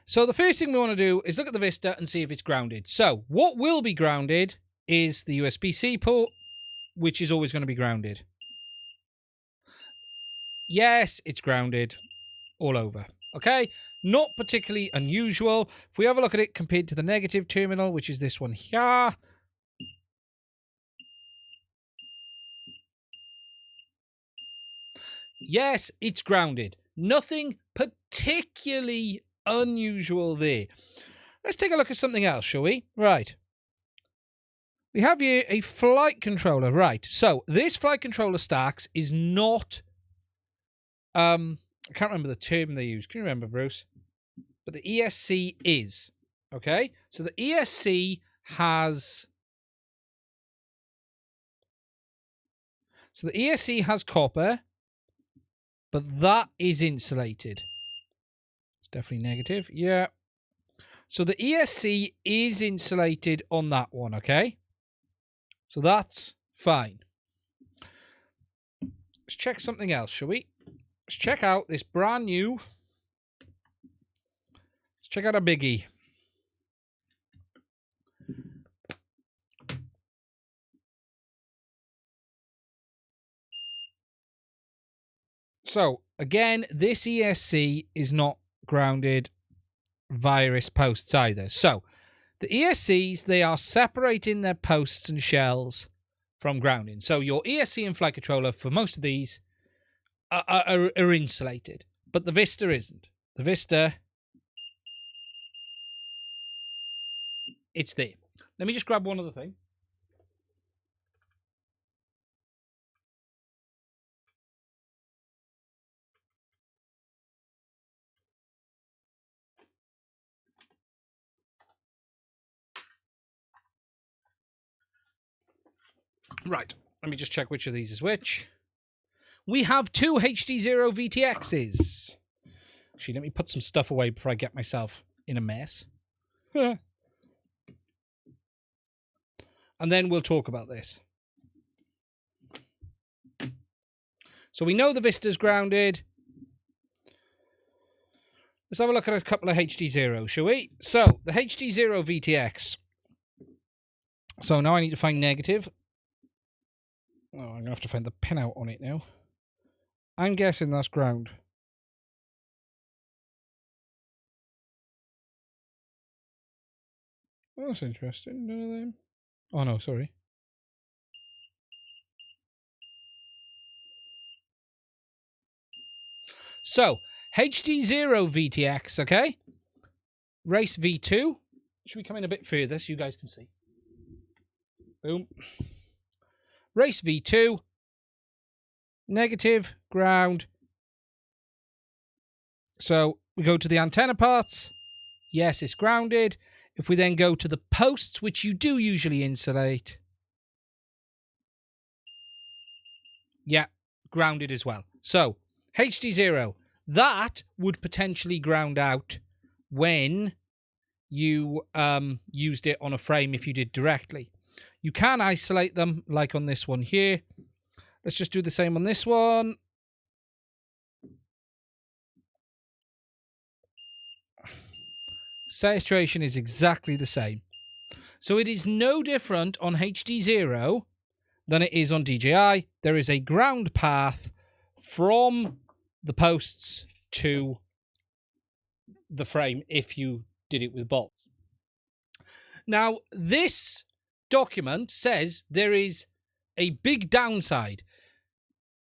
So the first thing we want to do is look at the Vista and see if it's grounded. So what will be grounded is the USB-C port, which is always going to be grounded. Yes, it's grounded all over. Okay, not particularly unusual. If we have a look at it compared to the negative terminal, which is this one here. Yes, it's grounded. Nothing particularly unusual there. Let's take a look at something else, shall we? Right. We have here a flight controller. Right. So this flight controller stacks is not... I can't remember the term they use. Can you remember, Bruce? But the ESC is. Okay? So the ESC has... So the ESC has copper, but that is insulated. It's definitely negative. Yeah. So the ESC is insulated on that one, okay? So that's fine. Let's check something else, shall we? Let's check out this brand new. Let's check out a biggie. So, again, this ESC is not grounded virus posts either. So, the ESCs, they are separating their posts and shells from grounding. So, your ESC and flight controller, for most of these, are insulated. But the Vista isn't. The Vista it's there. Let me just grab one other thing. Right, let me just check which of these is which. We have two HDZero VTXs. Actually, let me put some stuff away before I get myself in a mess. And then we'll talk about this. So we know the Vista's grounded. Let's have a look at a couple of HDZero, shall we? So, the HDZero VTX. So now I need to find negative. Oh, I'm going to have to find the pinout on it now. I'm guessing that's ground. Oh, that's interesting. None of them. Oh, no, sorry. So, HDZero VTX, okay? Race V2. Should we come in a bit further so you guys can see? Boom. Race V2. Negative, ground. So, we go to the antenna parts. Yes, it's grounded. If we then go to the posts, which you do usually insulate. Yeah, grounded as well. So, HDZero. That would potentially ground out when you used it on a frame if you did directly. You can isolate them, like on this one here. Let's just do the same on this one. Saturation is exactly the same. So it is no different on HDZero than it is on DJI. There is a ground path from the posts to the frame if you did it with bolts. Now, this document says there is a big downside.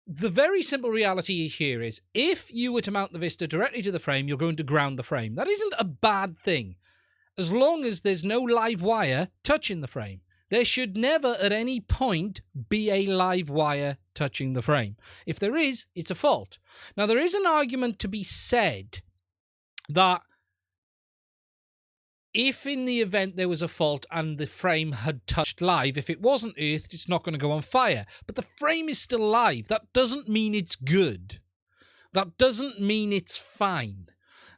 The very simple reality here is if you were to mount the Vista directly to the frame, you're going to ground the frame. That isn't a bad thing, as long as there's no live wire touching the frame. There should never at any point be a live wire touching the frame. If there is, it's a fault. Now, there is an argument to be said that if in the event there was a fault and the frame had touched live, if it wasn't earthed, it's not going to go on fire. But the frame is still live. That doesn't mean it's good. That doesn't mean it's fine.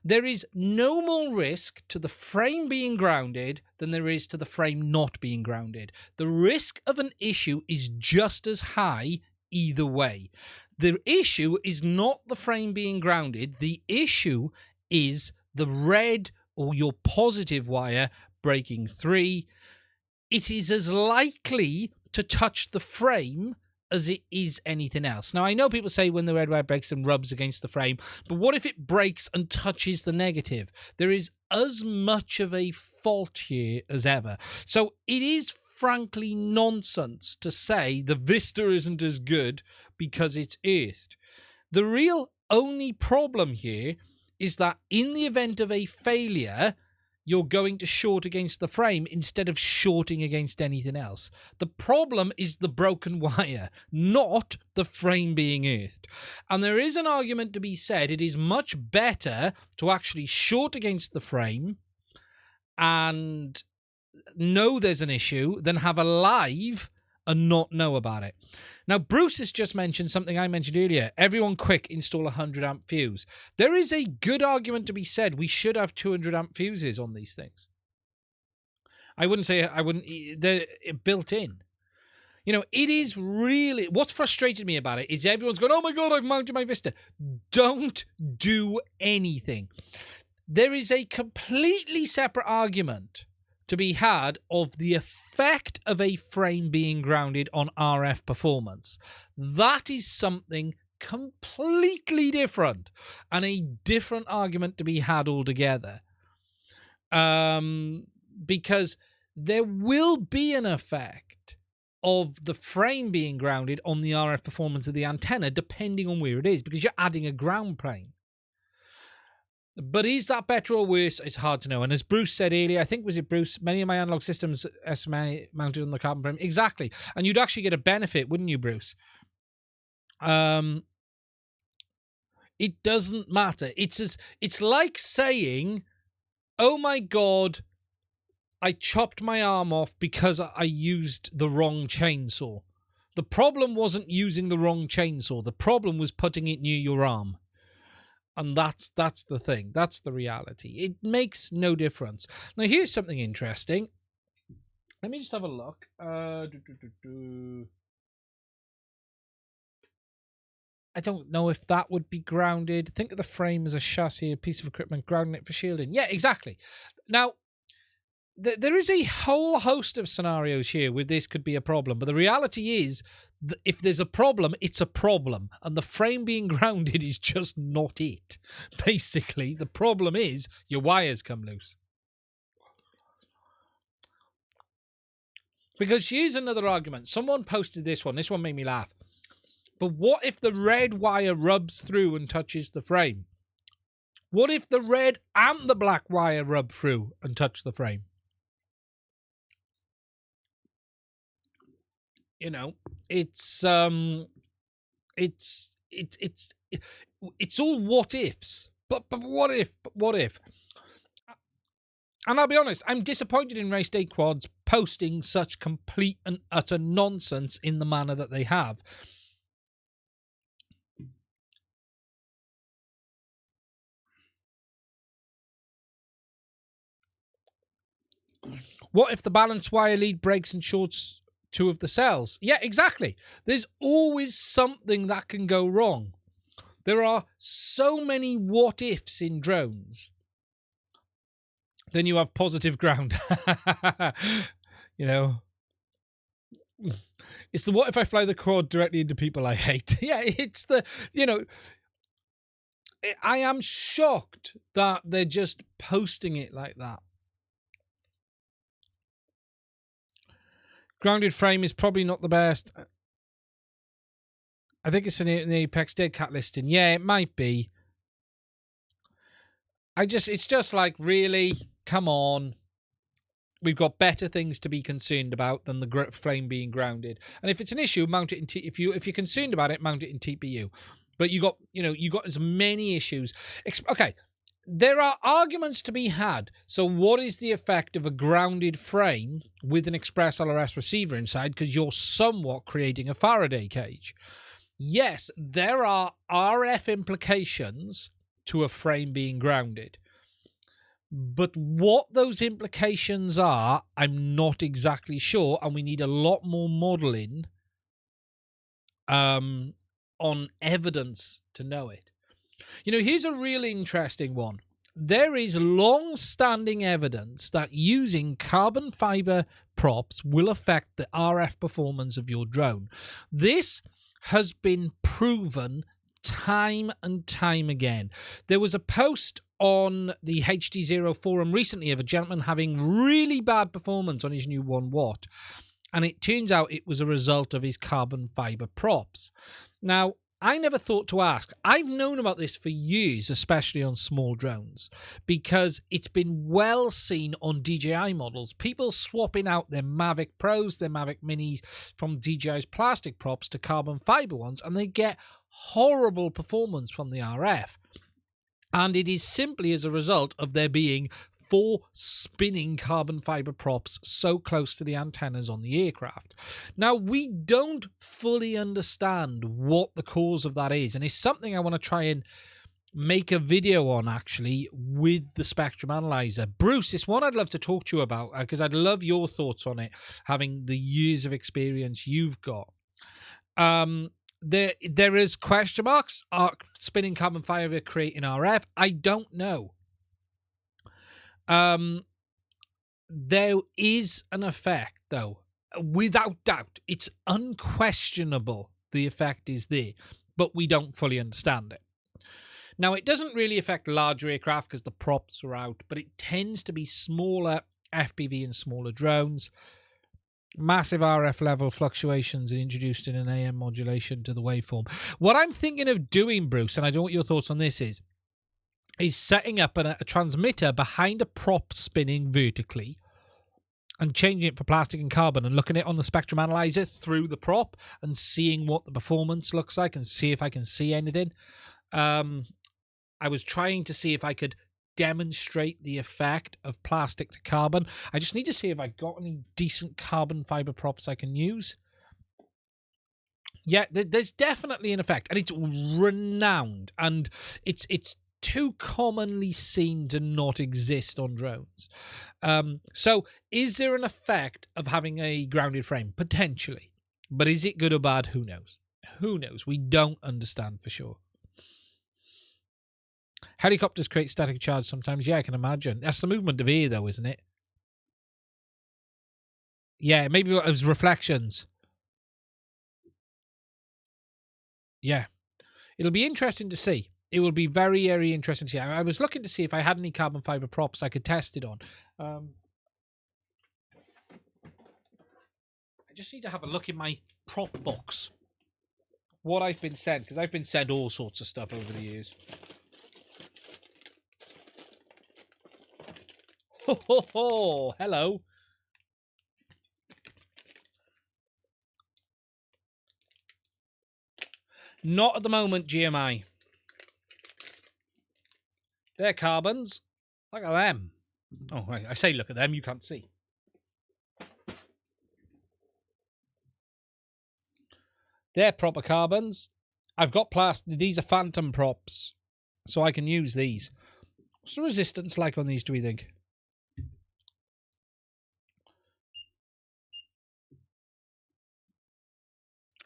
There is no more risk to the frame being grounded than there is to the frame not being grounded. The risk of an issue is just as high either way. The issue is not the frame being grounded. The issue is the red or your positive wire breaking free. It is as likely to touch the frame as it is anything else. Now, I know people say when the red wire breaks and rubs against the frame, but what if it breaks and touches the negative? There is as much of a fault here as ever. So it is frankly nonsense to say the Vista isn't as good because it's earthed. The real only problem here is that in the event of a failure, you're going to short against the frame instead of shorting against anything else. The problem is the broken wire, not the frame being earthed. And there is an argument to be said, it is much better to actually short against the frame and know there's an issue than have a live and not know about it. Now, Bruce has just mentioned something I mentioned earlier. Everyone quick, install a 100 amp fuse. There is a good argument to be said. We should have 200 amp fuses on these things. They're built in. You know, it is really, what's frustrated me about it is everyone's going, oh my God, I've mounted my Vista. Don't do anything. There is a completely separate argument to be had of the effect of a frame being grounded on RF performance. That is something completely different and a different argument to be had altogether. Because there will be an effect of the frame being grounded on the RF performance of the antenna depending on where it is, because you're adding a ground plane. But is that better or worse? It's hard to know. And as Bruce said earlier, I think, was it Bruce? Many of my analog systems SMA mounted on the carbon frame. Exactly. And you'd actually get a benefit, wouldn't you, Bruce? It doesn't matter. It's like saying, oh my God, I chopped my arm off because I used the wrong chainsaw. The problem wasn't using the wrong chainsaw. The problem was putting it near your arm. And that's the thing. That's the reality. It makes no difference. Now, here's something interesting. Let me just have a look. I don't know if that would be grounded. Think of the frame as a chassis, a piece of equipment, grounding it for shielding. Yeah, exactly. Now, there is a whole host of scenarios here where this could be a problem. But the reality is, if there's a problem, it's a problem. And the frame being grounded is just not it. Basically, the problem is your wires come loose. Because here's another argument. Someone posted this one. This one made me laugh. But what if the red wire rubs through and touches the frame? What if the red and the black wire rub through and touch the frame? You know, it's all what ifs. But what if? But what if? And I'll be honest, I'm disappointed in Race Day Quads posting such complete and utter nonsense in the manner that they have. What if the balance wire lead breaks and shorts two of the cells? Yeah, exactly. There's always something that can go wrong. There are so many what ifs in drones. Then you have positive ground. You know, it's the what if I fly the quad directly into people I hate? Yeah, it's the, you know, I am shocked that they're just posting it like that. Grounded frame is probably not the best. I think it's in the Apex Dead Cat listing. Yeah, it might be. It's just like, really, come on. We've got better things to be concerned about than the flame being grounded. And if it's an issue, mount it in if you're concerned about it, mount it in TPU. But you got as many issues. Okay. There are arguments to be had. So what is the effect of a grounded frame with an Express LRS receiver inside? Because you're somewhat creating a Faraday cage. Yes, there are RF implications to a frame being grounded. But what those implications are, I'm not exactly sure. And we need a lot more modeling on evidence to know it. You know, here's a really interesting one. There is long-standing evidence that using carbon fiber props will affect the RF performance of your drone. This has been proven time and time again. There was a post on the HDZero forum recently of a gentleman having really bad performance on his new 1 watt. And it turns out it was a result of his carbon fiber props. Now, I never thought to ask. I've known about this for years, especially on small drones, because it's been well seen on DJI models. People swapping out their Mavic Pros, their Mavic Minis from DJI's plastic props to carbon fiber ones, and they get horrible performance from the RF. And it is simply as a result of there being 4 spinning carbon fiber props so close to the antennas on the aircraft. Now, we don't fully understand what the cause of that is, and it's something I want to try and make a video on, actually, with the spectrum analyzer. Bruce, it's one I'd love to talk to you about, because I'd love your thoughts on it, having the years of experience you've got. There is question marks. Are spinning carbon fiber creating RF? I don't know. There is an effect, though, without doubt. It's unquestionable the effect is there, but we don't fully understand it. Now, it doesn't really affect larger aircraft because the props are out, but it tends to be smaller FPV and smaller drones. Massive RF level fluctuations are introduced in an AM modulation to the waveform. What I'm thinking of doing, Bruce, and I don't know what your thoughts on this is, is setting up a transmitter behind a prop spinning vertically and changing it for plastic and carbon and looking at it on the spectrum analyzer through the prop and seeing what the performance looks like and see if I can see anything. I was trying to see if I could demonstrate the effect of plastic to carbon. I just need to see if I got any decent carbon fiber props I can use. Yeah, there's definitely an effect, and it's renowned, and it's too commonly seen to not exist on drones. So is there an effect of having a grounded frame? Potentially. But is it good or bad? Who knows? Who knows? We don't understand for sure. Helicopters create static charge sometimes. Yeah, I can imagine. That's the movement of air, though, isn't it? Yeah, maybe it was reflections. Yeah. It'll be interesting to see. It will be very, very interesting to see. I was looking to see if I had any carbon fiber props I could test it on. I just need to have a look in my prop box. What I've been sent, because I've been sent all sorts of stuff over the years. Ho, ho, ho. Hello. Not at the moment, GMI. They're carbons. Look at them. Oh, I say look at them. You can't see. They're proper carbons. I've got plastic. These are phantom props, so I can use these. What's the resistance like on these, do we think?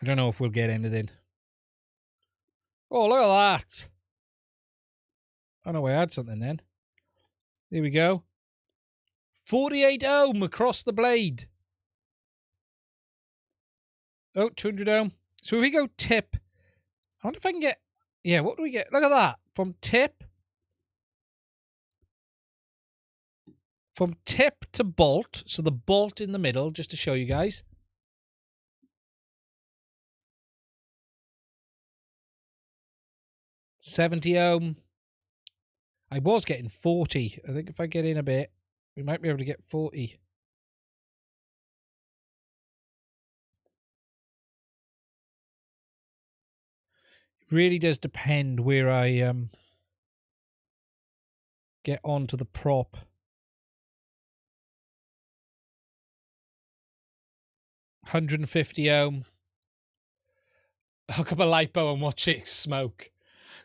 I don't know if we'll get anything. Oh, look at that. Oh, no, I had something then. There we go. 48 ohm across the blade. Oh, 200 ohm. So if we go tip, I wonder if I can get... Yeah, what do we get? Look at that. From tip to bolt. So the bolt in the middle, just to show you guys. $70 ohm. I was getting 40. I think if I get in a bit, we might be able to get 40. It really does depend where I get onto the prop. 150 ohm. Hook up a lipo and watch it smoke.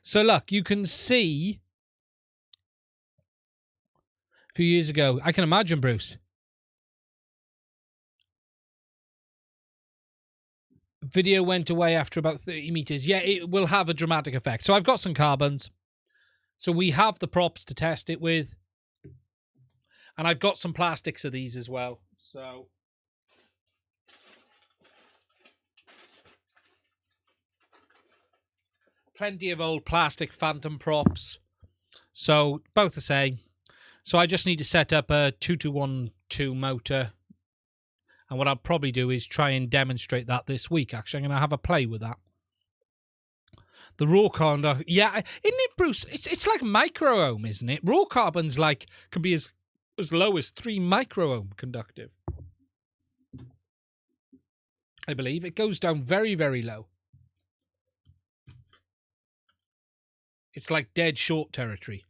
So look, you can see a few years ago, I can imagine, Bruce. Video went away after about 30 meters. Yeah, it will have a dramatic effect. So I've got some carbons. So we have the props to test it with. And I've got some plastics of these as well. So plenty of old plastic phantom props. So both the same. So I just need to set up a 2212 motor. And what I'll probably do is try and demonstrate that this week. Actually, I'm going to have a play with that. The raw carbon, yeah, isn't it, Bruce? It's like micro ohm, isn't it? Raw carbon's like can be as low as 3 micro ohm conductive. I believe it goes down very, very low. It's like dead short territory.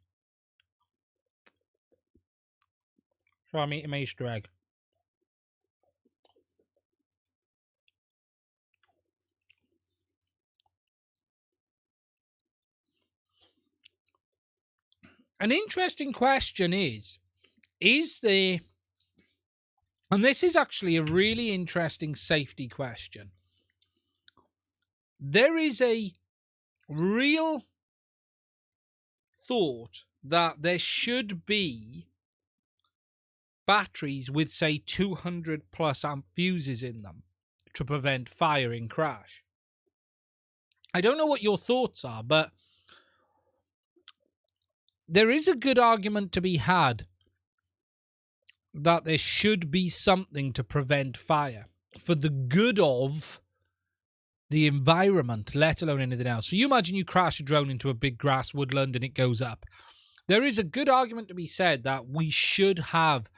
So I'm eating my Easter egg. An interesting question is there, and this is actually a really interesting safety question. There is a real thought that there should be batteries with, say, 200 plus amp fuses in them to prevent fire in crash. I don't know what your thoughts are, but there is a good argument to be had that there should be something to prevent fire for the good of the environment, let alone anything else. So you imagine you crash a drone into a big grass woodland and it goes up. there is a good argument to be said that we should have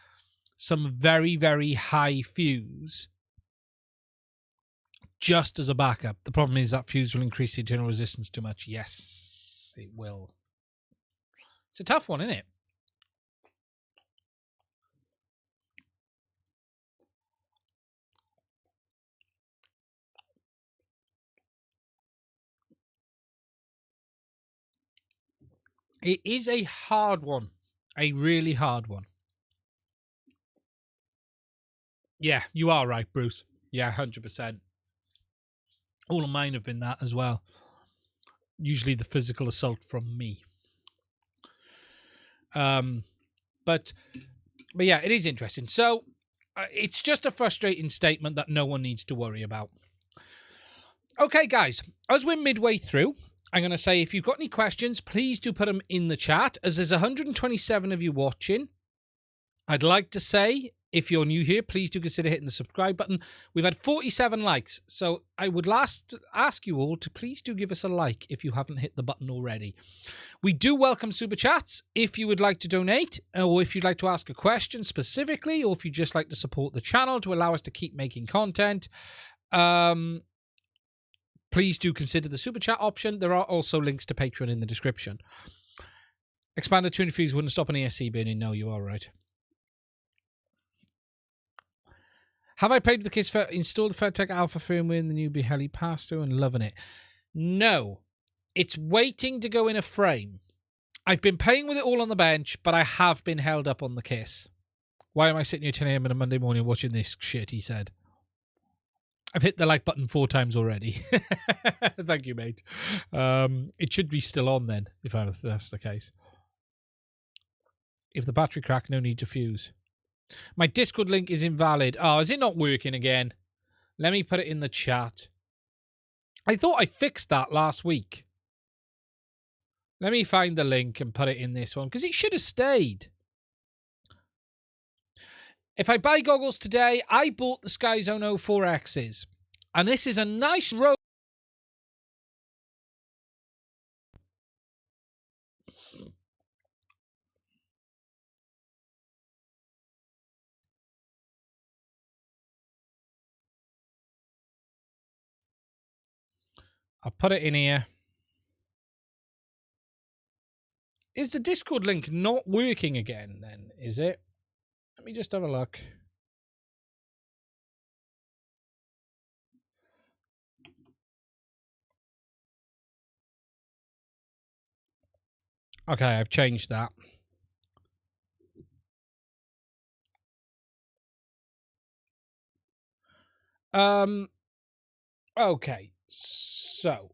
some very, very high fuse just as a backup. The problem is that fuse will increase the internal resistance too much. Yes, it will. It's a tough one, isn't it? It is a hard one. A really hard one. Yeah, you are right, Bruce. Yeah, 100%. All of mine have been that as well. Usually the physical assault from me. But yeah, it is interesting. So it's just a frustrating statement that no one needs to worry about. Okay, guys, as we're midway through, I'm going to say if you've got any questions, please do put them in the chat. As there's 127 of you watching, I'd like to say, if you're new here, please do consider hitting the subscribe button. We've had 47 likes, so I would ask you all to please do give us a like if you haven't hit the button already. We do welcome super chats if you would like to donate, or if you'd like to ask a question specifically, or if you'd just like to support the channel to allow us to keep making content. Please do consider the super chat option. There are also links to Patreon in the description. Expanded 200 fees wouldn't stop an ESC burning. No, you are right. Have I played with the kids for installed the FedTech Alpha firmware in the new Beheli pass-through and loving it? No. It's waiting to go in a frame. I've been playing with it all on the bench, but I have been held up on the KISS. Why am I sitting here 10 a.m. on a Monday morning watching this shit, he said. I've hit the like button 4 times already. Thank you, mate. It should be still on then, if that's the case. If the battery crack, no need to fuse. My Discord link is invalid. Oh, is it not working again? Let me put it in the chat. I thought I fixed that last week. Let me find the link and put it in this one, because it should have stayed. If I buy goggles today, I bought the Skyzone 04Xs. And this is a nice road. I'll put it in here. Is the Discord link not working again then? Is it? Let me just have a look. Okay, I've changed that. Okay, so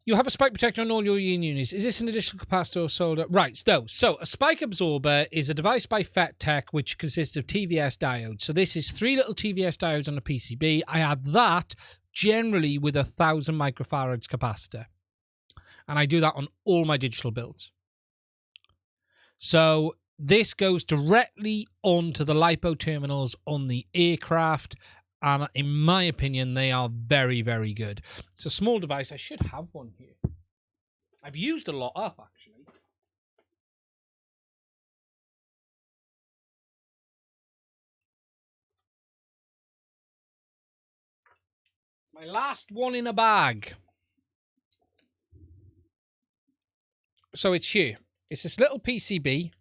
you have a spike protector on all your units. Is this an additional capacitor or solder? Right, no. So a spike absorber is a device by FetTech which consists of TBS diodes. So this is 3 little TBS diodes on a PCB. I add that generally with 1,000 microfarads capacitor. And I do that on all my digital builds. So this goes directly onto the LiPo terminals on the aircraft. And in my opinion, they are very, very good. It's a small device. I should have one here. I've used a lot up, actually. My last one in a bag. So it's here. It's this little PCB.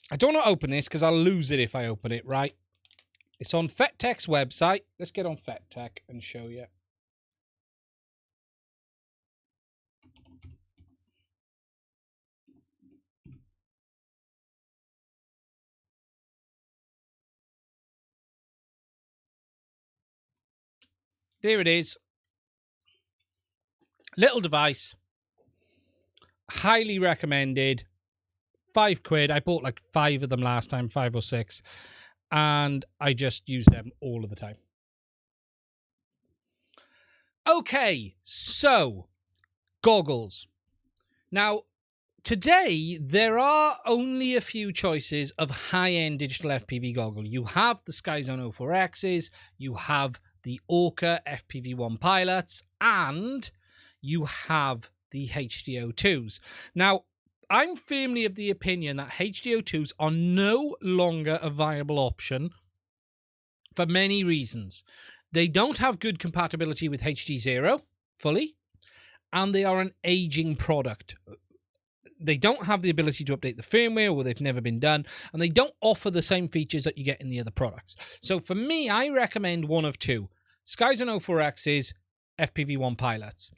I don't want to open this because I'll lose it if I open it, right? It's on FetTech's website. Let's get on FetTech and show you. There it is. Little device. Highly recommended. £5. I bought like 5 of them last time, 5 or 6. And I just use them all of the time. Okay, so goggles. Now, today, there are only a few choices of high-end digital FPV goggle. You have the Skyzone 04Xs, you have the Orca FPV1 pilots, and you have the HDO2s. Now, I'm firmly of the opinion that HDO2s are no longer a viable option for many reasons. They don't have good compatibility with HDZero fully, and they are an aging product. They don't have the ability to update the firmware, or they've never been done, and they don't offer the same features that you get in the other products. So for me, I recommend one of two: Skyzone 04X's FPV1 pilots.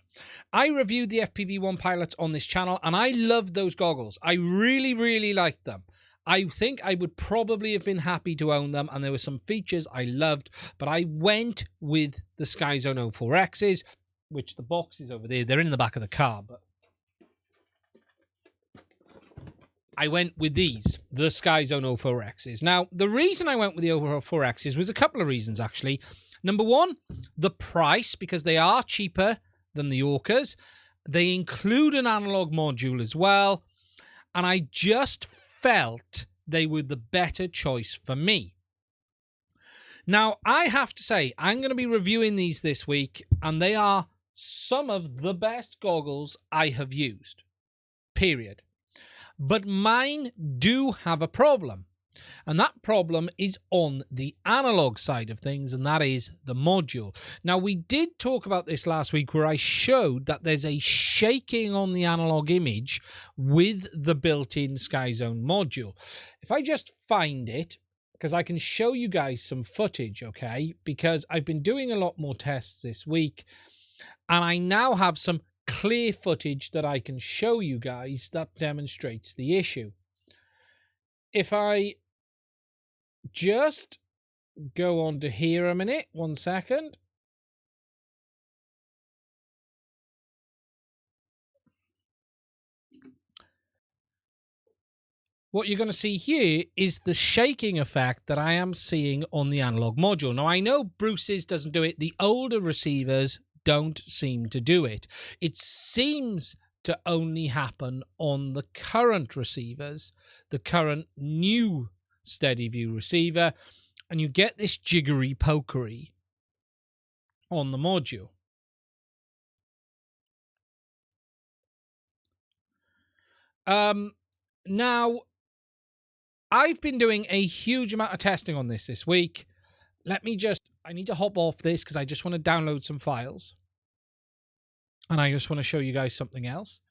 I reviewed the FPV1 pilots on this channel, and I loved those goggles. I really, really liked them. I think I would probably have been happy to own them, and there were some features I loved, but I went with the Skyzone 04X's, which the box is over there. They're in the back of the car, but I went with these, the Skyzone 04X's. Now, the reason I went with the 04X's was a couple of reasons, actually. Number one, the price, because they are cheaper than the Orcas. They include an analog module as well, and I just felt they were the better choice for me. Now, I have to say, I'm going to be reviewing these this week, and they are some of the best goggles I have used, period. But mine do have a problem, and that problem is on the analog side of things, and that is the module. Now, we did talk about this last week where I showed that there's a shaking on the analog image with the built-in Skyzone module. If I just find it, because I can show you guys some footage, okay? Because I've been doing a lot more tests this week, and I now have some clear footage that I can show you guys that demonstrates the issue. If I just go on to here a minute, 1 second. What you're going to see here is the shaking effect that I am seeing on the analog module. Now, I know Bruce's doesn't do it. The older receivers don't seem to do it. It seems to only happen on the current receivers, the current new steady view receiver, and you get this jiggery pokery on the module. Now, I've been doing a huge amount of testing on this week. I need to hop off this because I just want to download some files. And I just want to show you guys something else.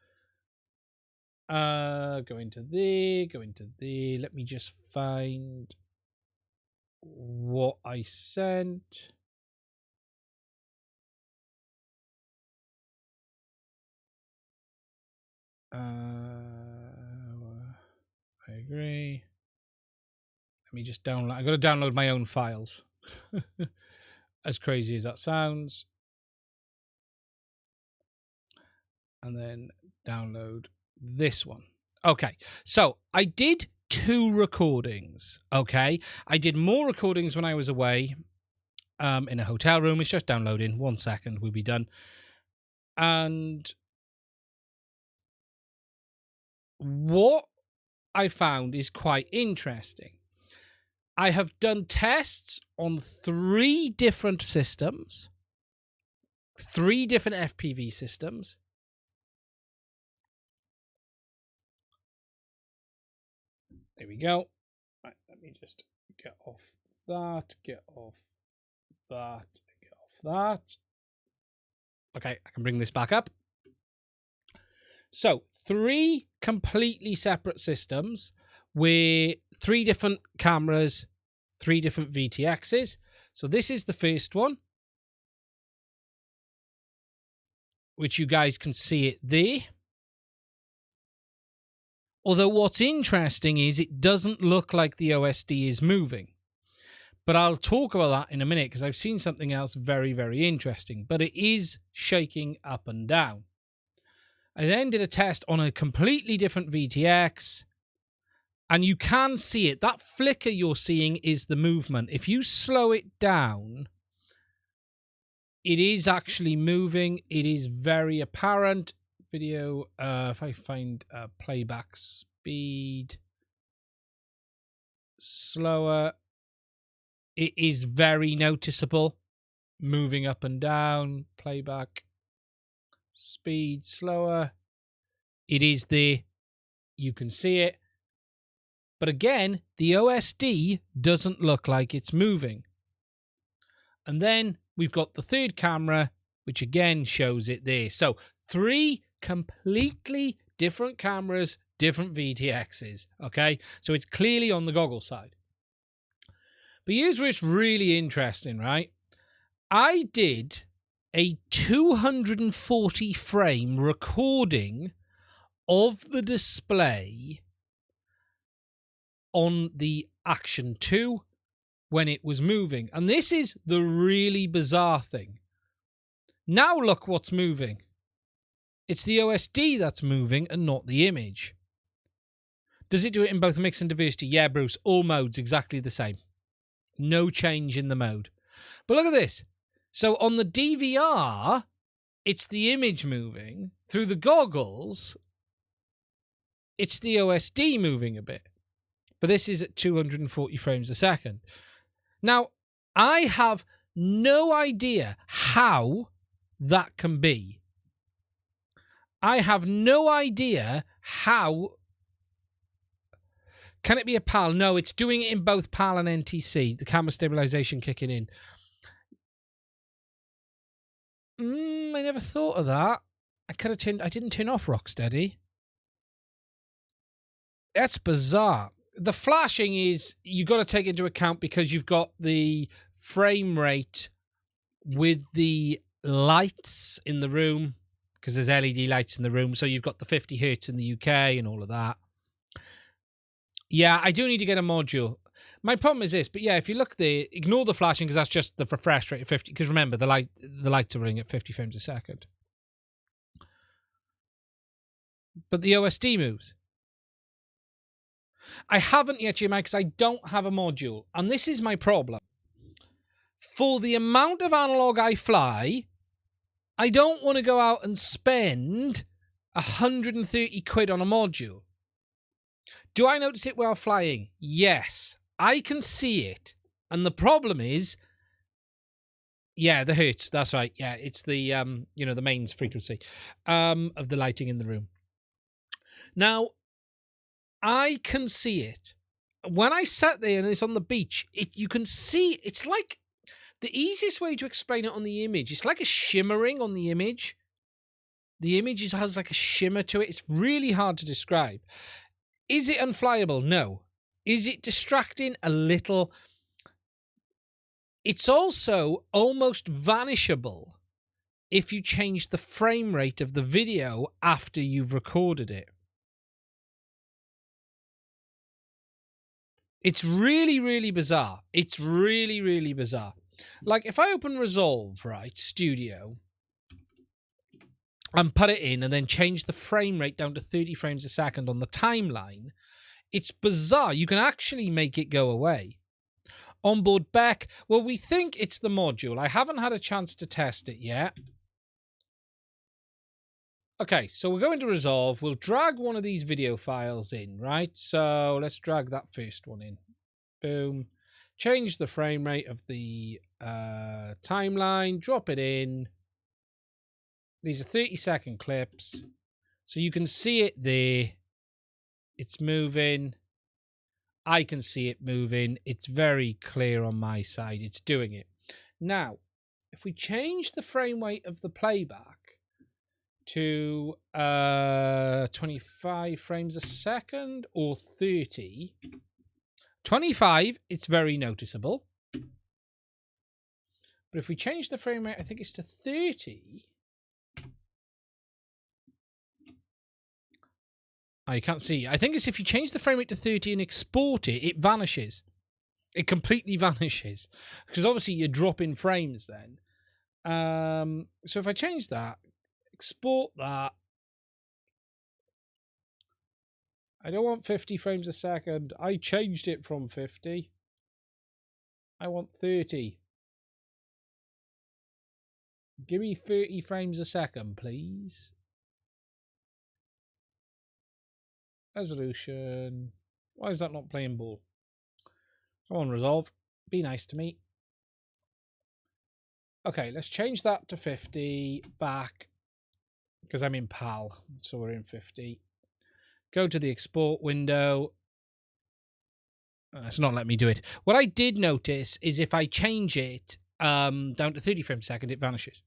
Go into there. Let me just find what I sent. I agree. Let me just download. I got to download my own files. As crazy as that sounds. And then download this one. Okay, so I did 2 recordings. Okay, I did more recordings when I was away in a hotel room. It's just downloading. 1 second, we'll be done. And what I found is quite interesting. I have done tests on 3 different systems, 3 different FPV systems. There we go. Right, let me just get off that, get off that, get off that. Okay, I can bring this back up. So, 3 completely separate systems with 3 different cameras, 3 different VTXs. So this is the first one, which you guys can see it there. Although what's interesting is it doesn't look like the OSD is moving. But I'll talk about that in a minute because I've seen something else very, very interesting. But it is shaking up and down. I then did a test on a completely different VTX. And you can see it. That flicker you're seeing is the movement. If you slow it down, it is actually moving. It is very apparent. Video, if I find playback speed slower, it is very noticeable. moving up and down, playback, speed, slower. It is there. You can see it. But again, the OSD doesn't look like it's moving. And then we've got the third camera, which again shows it there. So 3 completely different cameras, different VTXs, okay? So it's clearly on the goggle side. But here's where it's really interesting, right? I did a 240 frame recording of the display on the Action 2 when it was moving. And this is the really bizarre thing. Now look what's moving. It's the OSD that's moving and not the image. Does it do it in both mix and diversity? Yeah, Bruce, all modes exactly the same. No change in the mode. But look at this. So on the DVR, it's the image moving. Through the goggles, it's the OSD moving a bit. But this is at 240 frames a second. Now, I have no idea how that can be. I have no idea how. Can it be a PAL? No, it's doing it in both PAL and NTC, the camera stabilization kicking in. I never thought of that. I didn't turn off Rocksteady. That's bizarre. The flashing is, you got to take into account because you've got the frame rate with the lights in the room, because there's LED lights in the room. So you've got the 50 hertz in the UK and all of that. Yeah, I do need to get a module. My problem is this, but yeah, if you look there, ignore the flashing because that's just the refresh rate of 50. Because remember, the lights are running at 50 frames a second. But the OSD moves. I haven't yet, Jim, because I don't have a module. And this is my problem. For the amount of analog I fly, I don't want to go out and spend 130 quid on a module. Do I notice it while flying? Yes. I can see it. And the problem is, yeah, the hertz. That's right. Yeah, it's the, the mains frequency of the lighting in the room. Now, I can see it. When I sat there and it's on the beach, you can see, it's like, the easiest way to explain it on the image, it's like a shimmering on the image. The image has like a shimmer to it. It's really hard to describe. Is it unflyable? No. Is it distracting? A little. It's also almost vanishable if you change the frame rate of the video after you've recorded it. It's really, really bizarre. It's really, really bizarre. Like, if I open Resolve, right, Studio, and put it in and then change the frame rate down to 30 frames a second on the timeline, it's bizarre. You can actually make it go away. Onboard back. Well, we think it's the module. I haven't had a chance to test it yet. Okay, so we'll go into Resolve. We'll drag one of these video files in, right? So let's drag that first one in. Boom. Change the frame rate of the timeline. Drop it in. These are 30-second clips. So you can see it there. It's moving. I can see it moving. It's very clear on my side. It's doing it. Now, if we change the frame rate of the playback to 25 frames a second or 30, 25, it's very noticeable. But if we change the frame rate, I think it's to 30. I can't see. I think it's if you change the frame rate to 30 and export it, it vanishes. It completely vanishes. Because obviously you're dropping frames then. So if I change that, export that. I don't want 50 frames a second. I changed it from 50. I want 30. Give me 30 frames a second, please. Resolution. Why is that not playing ball? Come on, Resolve. Be nice to me. Okay, let's change that to 50 back because I'm in PAL. So we're in 50. Go to the export window. It's not letting me do it. What I did notice is if I change it down to 30 frames a second, it vanishes.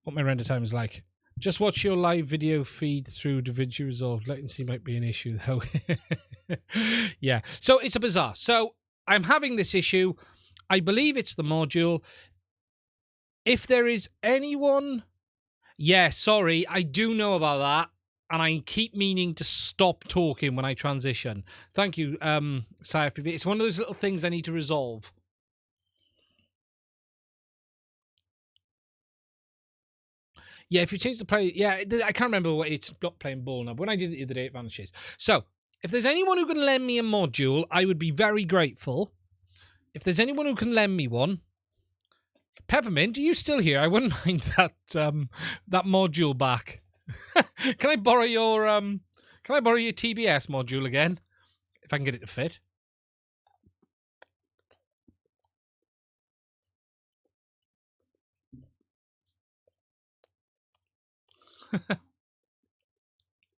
What my render time is like. Just watch your live video feed through DaVinci Resolve. Latency might be an issue, though. Yeah. So it's a bizarre. So I'm having this issue. I believe it's the module. If there is anyone... Yeah, sorry. I do know about that. And I keep meaning to stop talking when I transition. Thank you, SciFPV. It's one of those little things I need to resolve. Yeah, if you change the play... Yeah, I can't remember what it's not playing ball now. But when I did it the other day, it vanishes. So, if there's anyone who can lend me a module, I would be very grateful. If there's anyone who can lend me one... Peppermint, are you still here? I wouldn't mind that module back. Can I borrow your TBS module again? If I can get it to fit.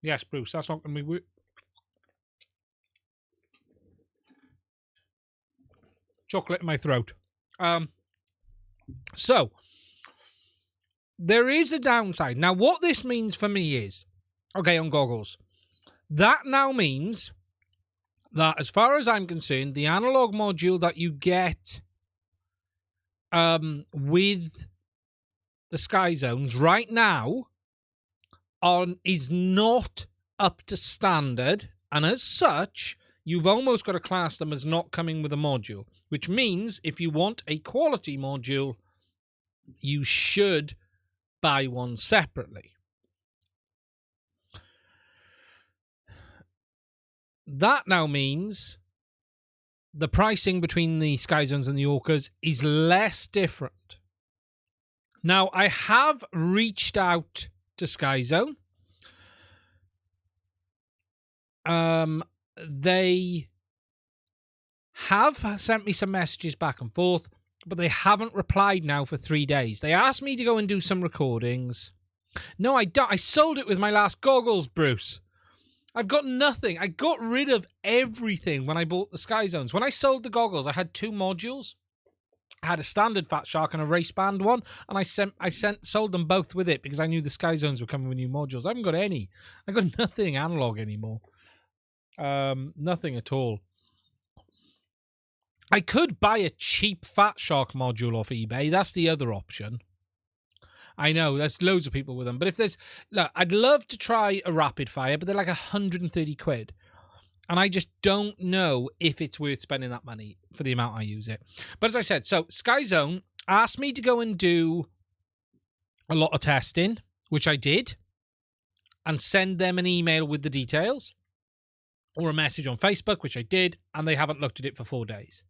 Yes, Bruce, that's not going to be... Chocolate in my throat. So, there is a downside. Now, what this means for me is, okay, on goggles, that now means that as far as I'm concerned, the analog module that you get with the Sky Zones right now is not up to standard, and as such, you've almost got to class them as not coming with a module, which means if you want a quality module, you should buy one separately. That now means the pricing between the Sky Zones and the Orcas is less different. Now, I have reached out to Sky Zone. They have sent me some messages back and forth, but they haven't replied now for 3 days. They asked me to go and do some recordings. No, I don't. I sold it with my last goggles, Bruce. I've got nothing. I got rid of everything when I bought the Sky Zones. When I sold the goggles, I had 2 modules. I had a standard Fat Shark and a race band one, and I sold them both with it because I knew the Sky Zones were coming with new modules. I haven't got any. I got nothing analog anymore. Nothing at all. I could buy a cheap Fat Shark module off eBay. That's the other option. I know, there's loads of people with them. But if there's... Look, I'd love to try a rapid fire, but they're like 130 quid. And I just don't know if it's worth spending that money for the amount I use it. But as I said, so Sky Zone asked me to go and do a lot of testing, which I did, and send them an email with the details, or a message on Facebook, which I did, and they haven't looked at it for 4 days.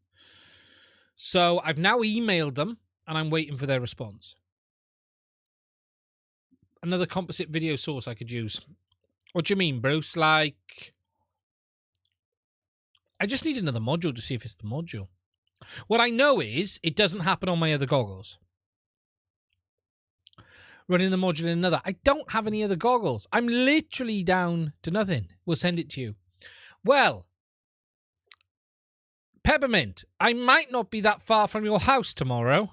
So I've now emailed them, and I'm waiting for their response. Another composite video source I could use. What do you mean, Bruce? Like... I just need another module to see if it's the module. What I know is it doesn't happen on my other goggles. Running the module in another. I don't have any other goggles. I'm literally down to nothing. We'll send it to you. Well, Peppermint, I might not be that far from your house tomorrow.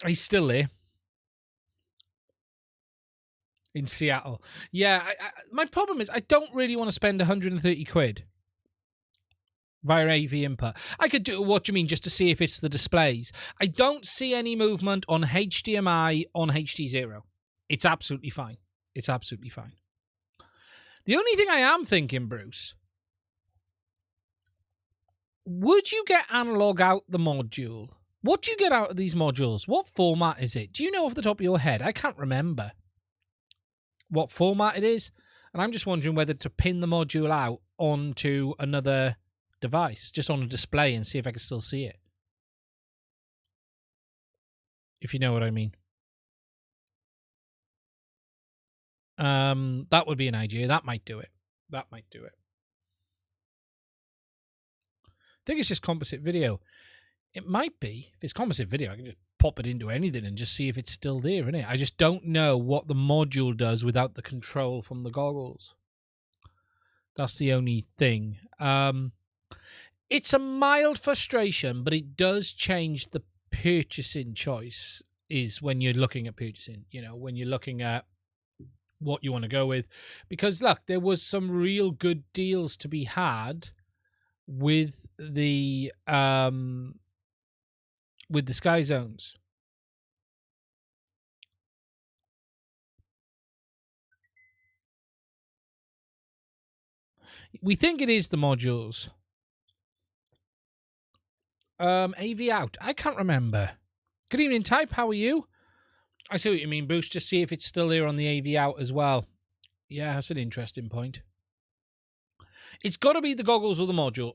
He's still there. In Seattle. Yeah, my problem is I don't really want to spend 130 quid via AV input. I could do, what do you mean, just to see if it's the displays. I don't see any movement on HDMI on HDZero. It's absolutely fine. It's absolutely fine. The only thing I am thinking, Bruce, would you get analog out the module? What do you get out of these modules? What format is it? Do you know off the top of your head? I can't remember what format it is, and I'm just wondering whether to pin the module out onto another device, just on a display, and see if I can still see it. If you know what I mean. That would be an idea. That might do it. That might do it. I think it's just composite video. It might be. If it's composite video, I can just pop it into anything and just see if it's still there, innit? I just don't know what the module does without the control from the goggles. That's the only thing. It's a mild frustration, but it does change the purchasing choice is when you're looking at purchasing, you know, when you're looking at what you want to go with. Because, look, there was some real good deals to be had with the Sky Zones. We think it is the modules. AV out. I can't remember. Good evening, Type. How are you? I see what you mean, Bruce. Just see if it's still there on the AV out as well. Yeah, that's an interesting point. It's got to be the goggles or the module.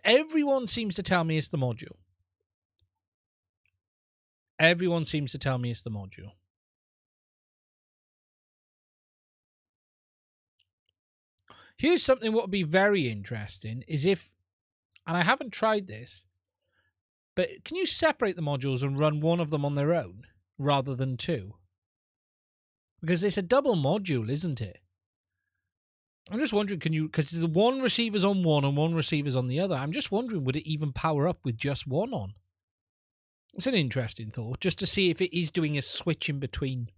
Everyone seems to tell me it's the module. Everyone seems to tell me it's the module. Here's something what would be very interesting is if, and I haven't tried this, but can you separate the modules and run one of them on their own rather than two? Because it's a double module, isn't it? I'm just wondering, can you, because the one receiver's on one and one receiver's on the other. I'm just wondering, would it even power up with just one on? It's an interesting thought, just to see if it is doing a switch in between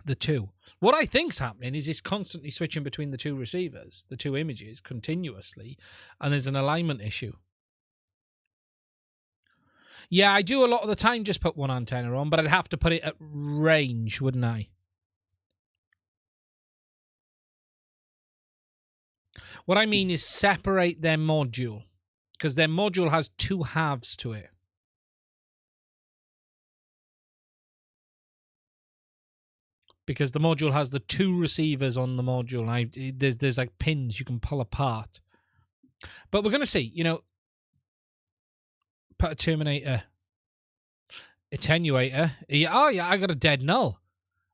the two. What I think's happening is it's constantly switching between the two receivers, the two images, continuously, and there's an alignment issue. Yeah, I do a lot of the time just put one antenna on, but I'd have to put it at range, wouldn't I? What I mean is separate their module, because their module has two halves to it. Because the module has the two receivers on the module. There's like pins you can pull apart. But we're going to see, you know, put a terminator, attenuator. Yeah, oh, yeah, I got a dead null.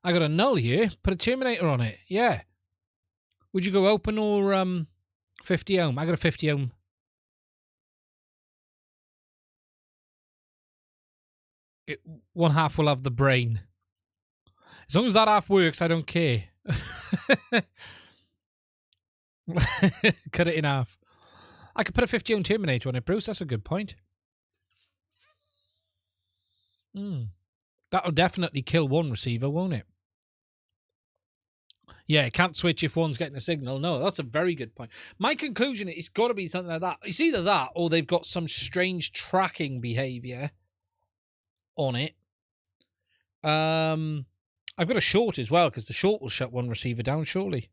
I got a null here. Put a terminator on it. Yeah. Would you go open or 50 ohm? I got a 50 ohm. One half will have the brain. As long as that half works, I don't care. Cut it in half. I could put a 50 ohm terminator on it, Bruce. That's a good point. That'll definitely kill one receiver, won't it? Yeah, it can't switch if one's getting a signal. No, that's a very good point. My conclusion is it's got to be something like that. It's either that or they've got some strange tracking behavior on it. I've got a short as well, because the short will shut one receiver down, surely.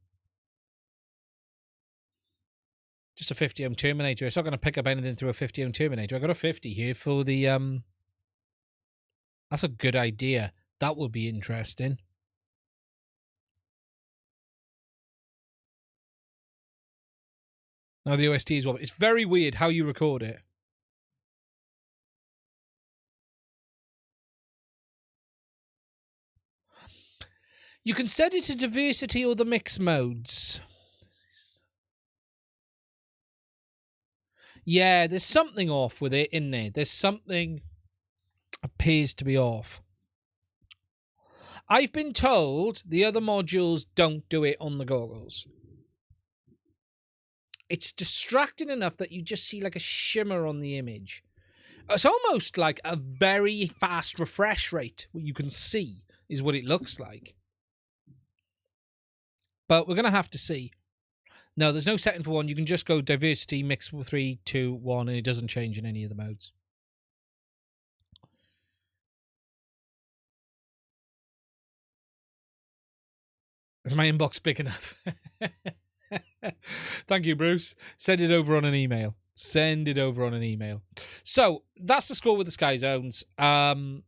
Just a 50 ohm terminator. It's not going to pick up anything through a 50 ohm terminator. I got a 50 here for the... That's a good idea. That will be interesting. Now the OST as well. It's very weird how you record it. You can set it to diversity or the mix modes. Yeah, there's something off with it, isn't there? There's something appears to be off. I've been told the other modules don't do it on the goggles. It's distracting enough that you just see like a shimmer on the image. It's almost like a very fast refresh rate. What you can see is what it looks like. But we're going to have to see. No, there's no setting for one. You can just go diversity, mix 3, 2, 1, and it doesn't change in any of the modes. Is my inbox big enough? Thank you, Bruce. Send it over on an email. Send it over on an email. So that's the score with the Sky Zones. We're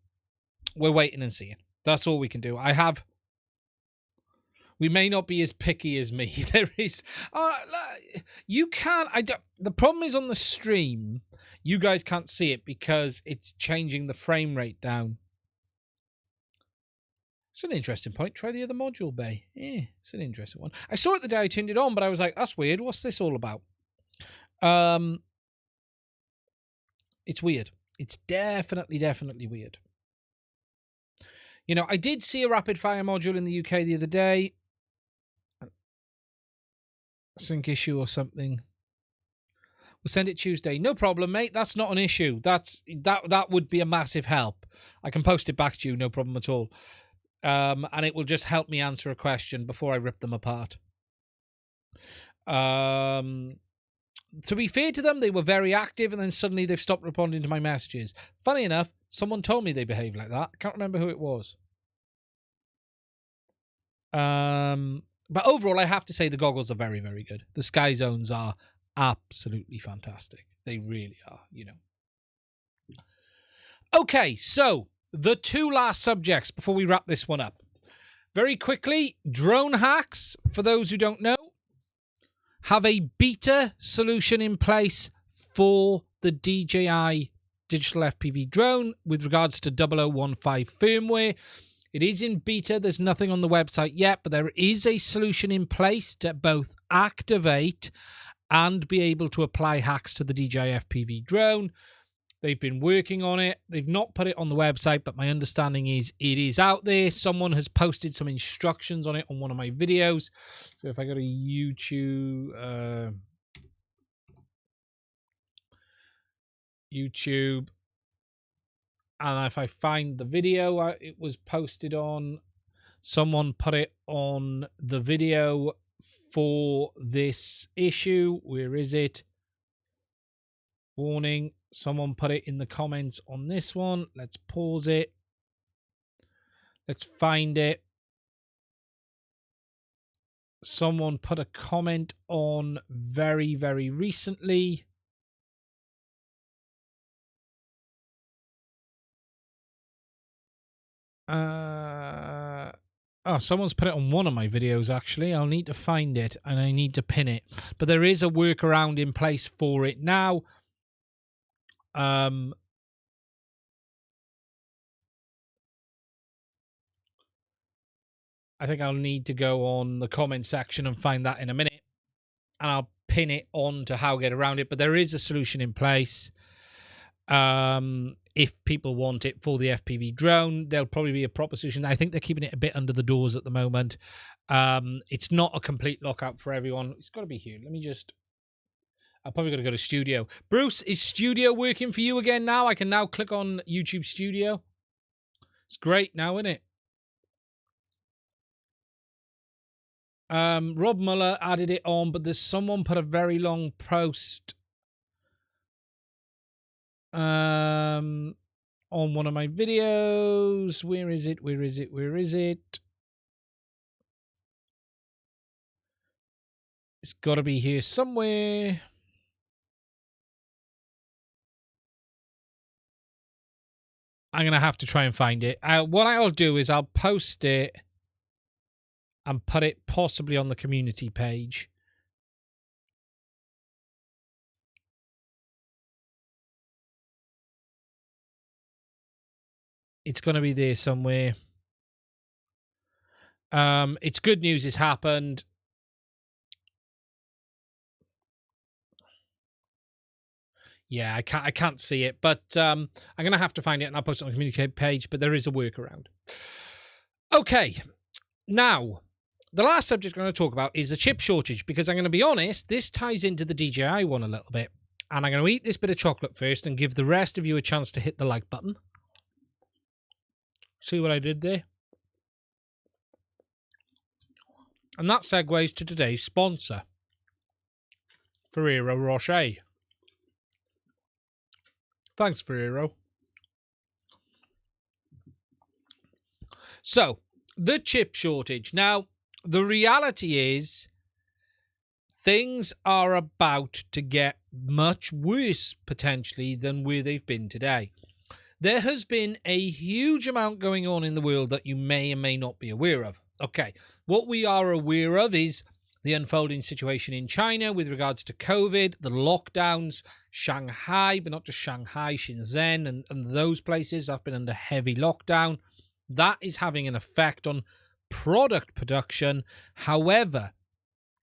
waiting and seeing. That's all we can do. We may not be as picky as me. There is... you can't... the problem is on the stream, you guys can't see it because it's changing the frame rate down. It's an interesting point. Try the other module bay. Yeah, it's an interesting one. I saw it the day I turned it on, but I was like, that's weird. What's this all about? It's weird. It's definitely weird. You know, I did see a rapid fire module in the UK the other day. Sync issue or something. We'll send it Tuesday. No problem, mate. That's not an issue. That would be a massive help. I can post it back to you, no problem at all. And it will just help me answer a question before I rip them apart. To be fair to them, they were very active, and then suddenly they've stopped responding to my messages. Funny enough, someone told me they behaved like that. I can't remember who it was. But overall, I have to say the goggles are very, very good. The Sky Zones are absolutely fantastic. They really are, you know. Okay, so the two last subjects before we wrap this one up. Very quickly, drone hacks, for those who don't know, have a beta solution in place for the DJI digital FPV drone with regards to 0015 firmware. It is in beta. There's nothing on the website yet, but there is a solution in place to both activate and be able to apply hacks to the DJI FPV drone. They've been working on it. They've not put it on the website, but my understanding is it is out there. Someone has posted some instructions on it on one of my videos. So if I go to YouTube, and if I find the video it was posted on, someone put it on the video for this issue. Where is it? Warning. Someone put it in the comments on this one. Let's pause it. Let's find it. Someone put a comment on very, very recently. Someone's put it on one of my videos, actually. I'll need to find it, and I need to pin it. But there is a workaround in place for it now. I think I'll need to go on the comment section and find that in a minute, and I'll pin it on to how to get around it. But there is a solution in place. If people want it for the FPV drone, there'll probably be a proposition. I think they're keeping it a bit under the doors at the moment. It's not a complete lockout for everyone. It's got to be here. Let me just... I've probably got to go to Studio. Bruce, is Studio working for you again now? I can now click on YouTube Studio. It's great now, isn't it? Rob Muller added it on, but there's someone put a very long post on one of my videos. Where is it? Where is it? Where is it? It's got to be here somewhere. I'm going to have to try and find it. What I'll do is I'll post it and put it possibly on the community page. It's going to be there somewhere. It's good news. It's happened. Yeah, I can't see it, but I'm going to have to find it, and I'll post it on the community page, but there is a workaround. Okay, now, the last subject I'm going to talk about is the chip shortage, because I'm going to be honest, this ties into the DJI one a little bit, and I'm going to eat this bit of chocolate first and give the rest of you a chance to hit the like button. See what I did there? And that segues to today's sponsor, Ferrero Rocher. Thanks, Ferrero. So, the chip shortage. Now, the reality is things are about to get much worse, potentially, than where they've been today. There has been a huge amount going on in the world that you may or may not be aware of. Okay, what we are aware of is the unfolding situation in China with regards to COVID, the lockdowns, Shanghai, but not just Shanghai, Shenzhen and those places have been under heavy lockdown. That is having an effect on product production. However,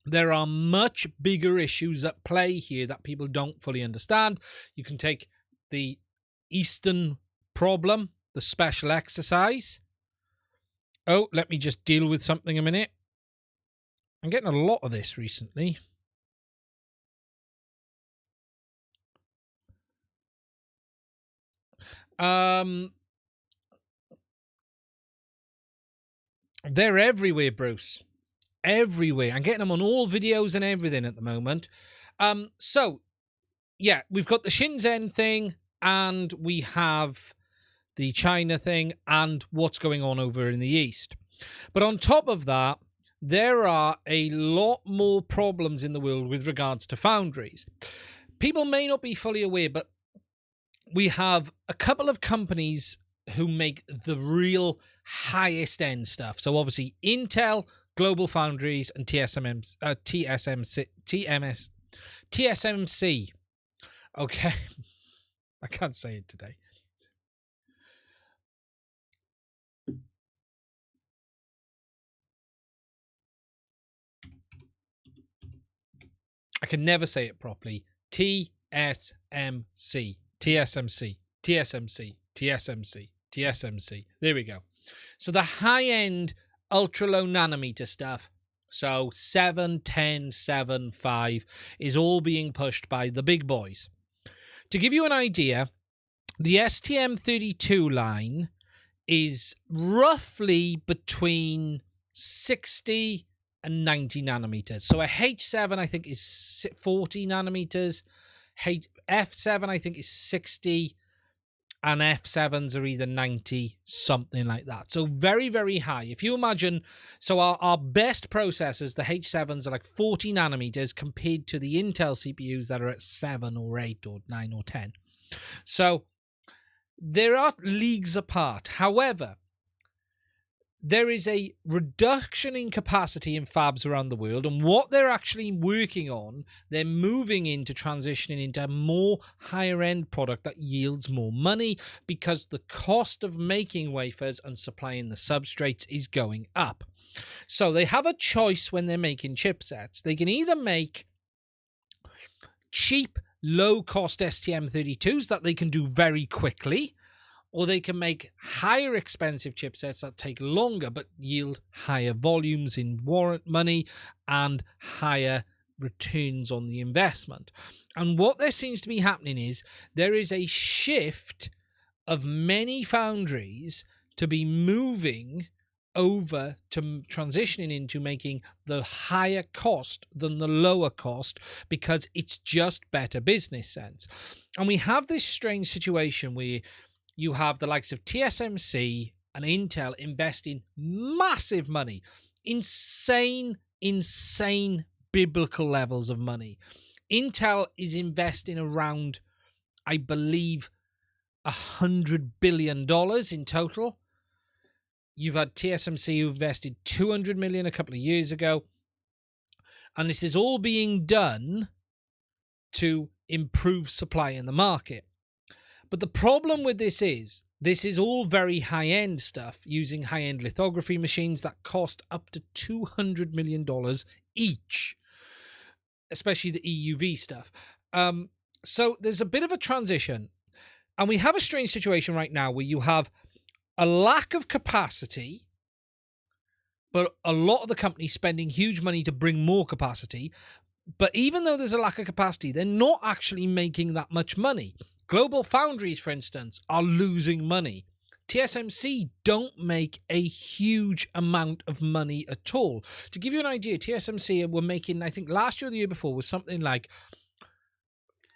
there are much bigger issues at play here that people don't fully understand. You can take the Eastern problem, the special exercise. Oh, let me just deal with something a minute. I'm getting a lot of this recently. They're everywhere, Bruce. Everywhere. I'm getting them on all videos and everything at the moment. So, yeah, we've got the Shenzhen thing, and we have the China thing, and what's going on over in the East. But on top of that, there are a lot more problems in the world with regards to foundries. People may not be fully aware, but we have a couple of companies who make the real highest end stuff. So obviously Intel, Global Foundries, and TSMC. Okay. I can't say it today. I can never say it properly. TSMC. There we go. So the high-end ultra-low nanometer stuff, so 7, 10, 7, 5, is all being pushed by the big boys. To give you an idea, the STM32 line is roughly between 60 and 90 nanometers. So a H7, I think, is 40 nanometers. F7, I think, is 60. And F7s are either 90, something like that. So very, very high. If you imagine, so our best processors, the H7s, are like 40 nanometers compared to the Intel CPUs that are at 7 or 8 or 9 or 10. So there are leagues apart. However, there is a reduction in capacity in fabs around the world, and what they're actually working on, they're moving into transitioning into a more higher end product that yields more money because the cost of making wafers and supplying the substrates is going up. So they have a choice when they're making chipsets. They can either make cheap, low-cost STM32s that they can do very quickly, or they can make higher expensive chipsets that take longer but yield higher volumes in warrant money and higher returns on the investment. And what there seems to be happening is there is a shift of many foundries to be moving over to transitioning into making the higher cost than the lower cost because it's just better business sense. And we have this strange situation where you have the likes of TSMC and Intel investing massive money, insane biblical levels of money. Intel is investing around, I believe, $100 billion in total. You've had TSMC who invested $200 million a couple of years ago. And this is all being done to improve supply in the market. But the problem with this is all very high-end stuff using high-end lithography machines that cost up to $200 million each, especially the EUV stuff. So there's a bit of a transition. And we have a strange situation right now where you have a lack of capacity, but a lot of the companies spending huge money to bring more capacity. But even though there's a lack of capacity, they're not actually making that much money. Global Foundries, for instance, are losing money. TSMC don't make a huge amount of money at all. To give you an idea, TSMC were making, I think last year or the year before, was something like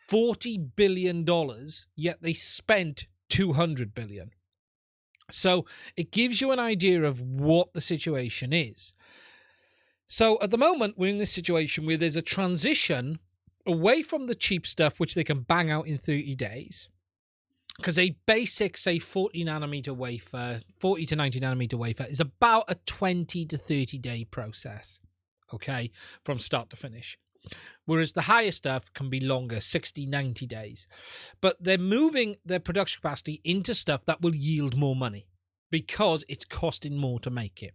$40 billion, yet they spent $200 billion. So it gives you an idea of what the situation is. So at the moment, we're in this situation where there's a transition away from the cheap stuff, which they can bang out in 30 days. Because a basic, say, 40 to 90 nanometer wafer is about a 20 to 30 day process, okay, from start to finish. Whereas the higher stuff can be longer, 60, 90 days. But they're moving their production capacity into stuff that will yield more money. because it's costing more to make it.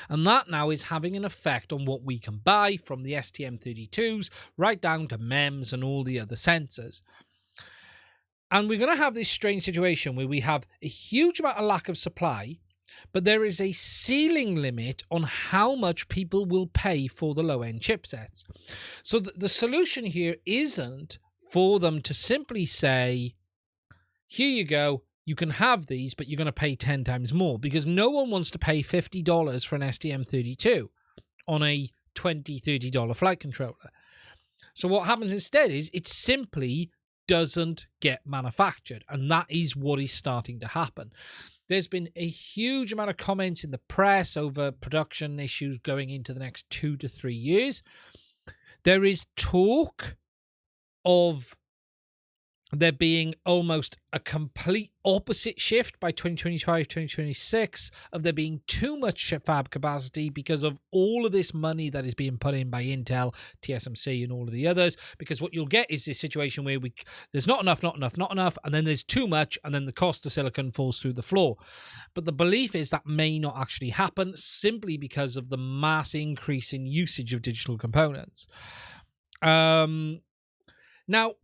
And that now is having an effect on what we can buy, from the STM32s right down to MEMS and all the other sensors. And we're going to have this strange situation where we have a huge amount of lack of supply, but there is a ceiling limit on how much people will pay for the low-end chipsets. So the solution here isn't for them to simply say, here you go, you can have these, but you're going to pay 10 times more, because no one wants to pay $50 for an STM32 on a $20, $30 flight controller. So what happens instead is it simply doesn't get manufactured, and that is what is starting to happen. There's been a huge amount of comments in the press over production issues going into the next 2 to 3 years. There is talk of there being almost a complete opposite shift by 2025, 2026, of there being too much fab capacity because of all of this money that is being put in by Intel, TSMC, and all of the others. Because what you'll get is this situation where there's not enough, and then there's too much, and then the cost of silicon falls through the floor. But the belief is that may not actually happen, simply because of the mass increase in usage of digital components. Now,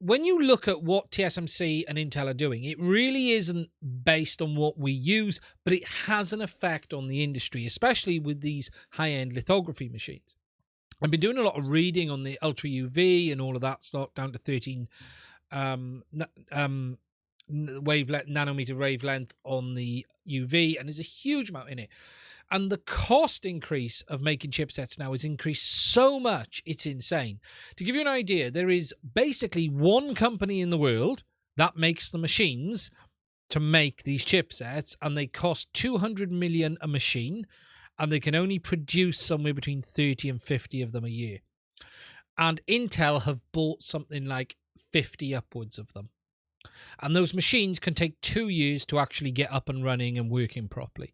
when you look at what TSMC and Intel are doing, it really isn't based on what we use, but it has an effect on the industry, especially with these high-end lithography machines. I've been doing a lot of reading on the Ultra UV and all of that stuff, down to 13 nanometer wavelength on the UV, and there's a huge amount in it. And the cost increase of making chipsets now has increased so much, it's insane. To give you an idea, there is basically one company in the world that makes the machines to make these chipsets, and they cost $200 million a machine, and they can only produce somewhere between 30 and 50 of them a year. And Intel have bought something like 50 upwards of them. And those machines can take 2 years to actually get up and running and working properly.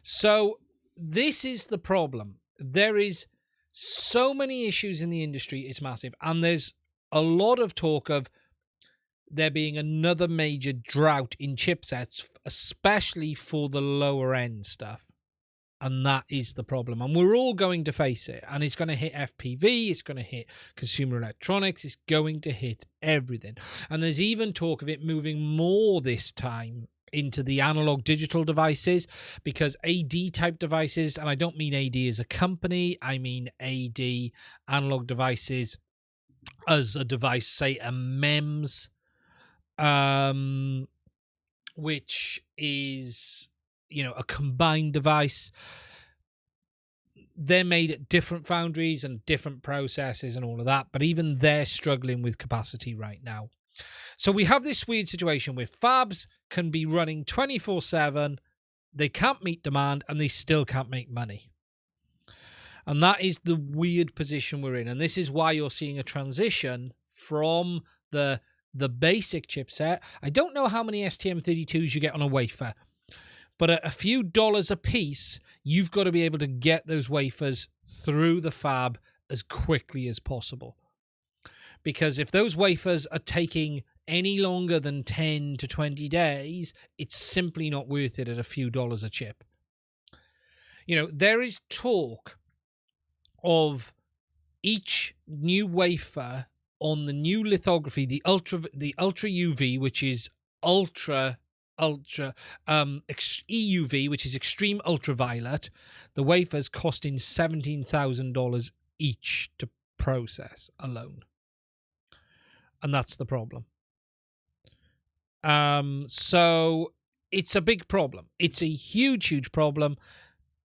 So this is the problem. There is so many issues in the industry, it's massive. And there's a lot of talk of there being another major drought in chipsets, especially for the lower end stuff. And that is the problem. And we're all going to face it. And it's going to hit FPV. It's going to hit consumer electronics. It's going to hit everything. And there's even talk of it moving more this time into the analog digital devices, because AD type devices, and I don't mean AD as a company, I mean AD, analog devices, as a device, say a MEMS, which is, a combined device. They're made at different foundries and different processes and all of that, but even they're struggling with capacity right now. So we have this weird situation where fabs can be running 24/7, they can't meet demand, and they still can't make money. And that is the weird position we're in. And this is why you're seeing a transition from the basic chipset. I don't know how many STM32s you get on a wafer, but at a few dollars a piece, you've got to be able to get those wafers through the fab as quickly as possible. Because if those wafers are taking any longer than 10 to 20 days, it's simply not worth it at a few dollars a chip. There is talk of each new wafer on the new lithography, the ultra UV, which is EUV, which is extreme ultraviolet, the wafers costing $17,000 each to process alone. And that's the problem. So it's a big problem. It's a huge, huge problem.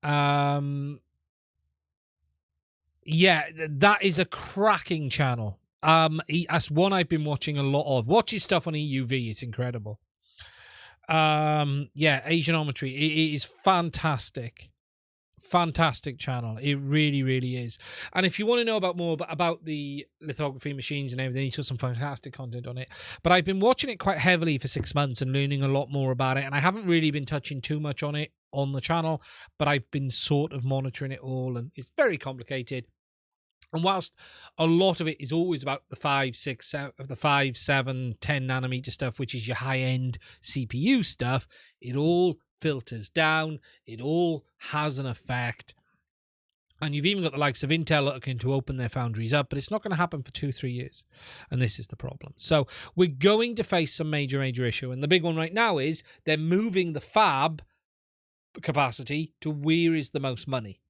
Yeah, that is a cracking channel. That's one I've been watching a lot of. Watch his stuff on EUV. It's incredible. Yeah, Asianometry. It is fantastic. Fantastic channel. It really, really is. And if you want to know more about the lithography machines and everything, he's got some fantastic content on it. But I've been watching it quite heavily for 6 months and learning a lot more about it. And I haven't really been touching too much on it on the channel, but I've been sort of monitoring it all, and it's very complicated. And whilst a lot of it is always about the 5, 6, the 5, 7, 10 nanometer stuff, which is your high-end CPU stuff, it all filters down. It all has an effect. And you've even got the likes of Intel looking to open their foundries up, but it's not going to happen for 2-3 years. And this is the problem. So we're going to face some major issue. And the big one right now is they're moving the fab capacity to where is the most money.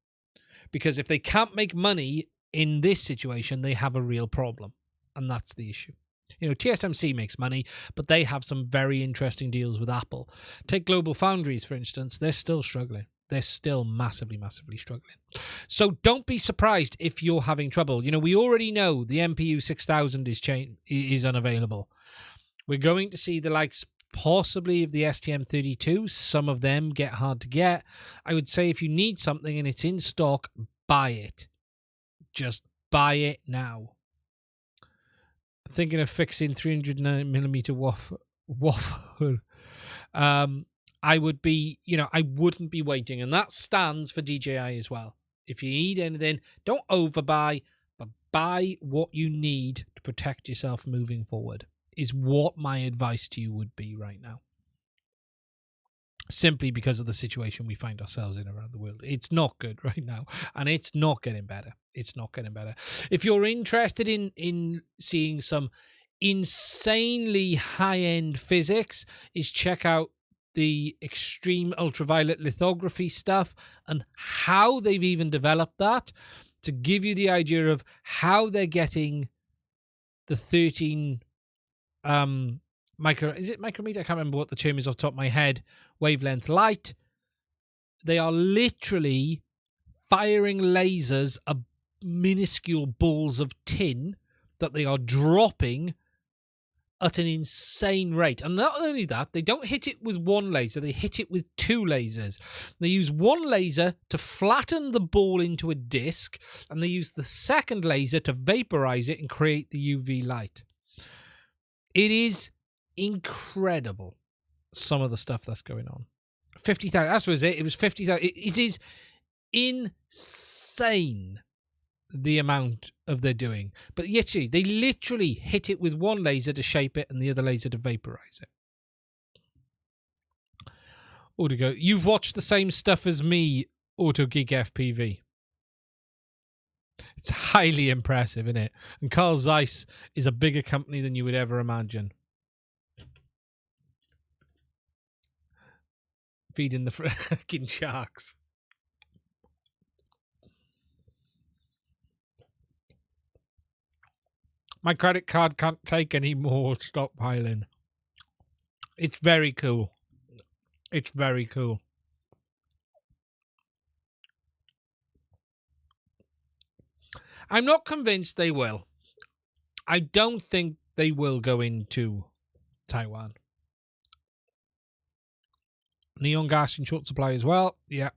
Because if they can't make money in this situation, they have a real problem. And that's the issue. You know, TSMC makes money, but they have some very interesting deals with Apple. Take Global Foundries, for instance. They're still struggling. They're still massively struggling. So don't be surprised if you're having trouble. You know, we already know the MPU 6000 is unavailable. We're going to see the likes possibly of the STM32. Some of them get hard to get. I would say if you need something and it's in stock, buy it. Just buy it now. Thinking of fixing 300mm waffle. I would be, I wouldn't be waiting. And that stands for DJI as well. If you need anything, don't overbuy, but buy what you need to protect yourself moving forward, is what my advice to you would be right now. Simply because of the situation we find ourselves in around the world. It's not good right now, and it's not getting better. It's not getting better. If you're interested in seeing some insanely high-end physics, is check out the extreme ultraviolet lithography stuff and how they've even developed that to give you the idea of how they're getting the 13 micrometer? I can't remember what the term is off the top of my head. Wavelength light. They are literally firing lasers at minuscule balls of tin that they are dropping at an insane rate. And not only that, they don't hit it with one laser, they hit it with two lasers. They use one laser to flatten the ball into a disc, and they use the second laser to vaporize it and create the UV light. It is incredible, some of the stuff that's going on. 50,000, that was it. It was 50,000. It is insane, the amount of they're doing. But yet they literally hit it with one laser to shape it and the other laser to vaporize it. Oh, to go. You've watched the same stuff as me, AutoGeek FPV. It's highly impressive, isn't it? And Carl Zeiss is a bigger company than you would ever imagine. Feeding the freaking sharks. My credit card can't take any more stockpiling. It's very cool. It's very cool. I'm not convinced they will. I don't think they will go into Taiwan. Neon gas in short supply as well. Yeah.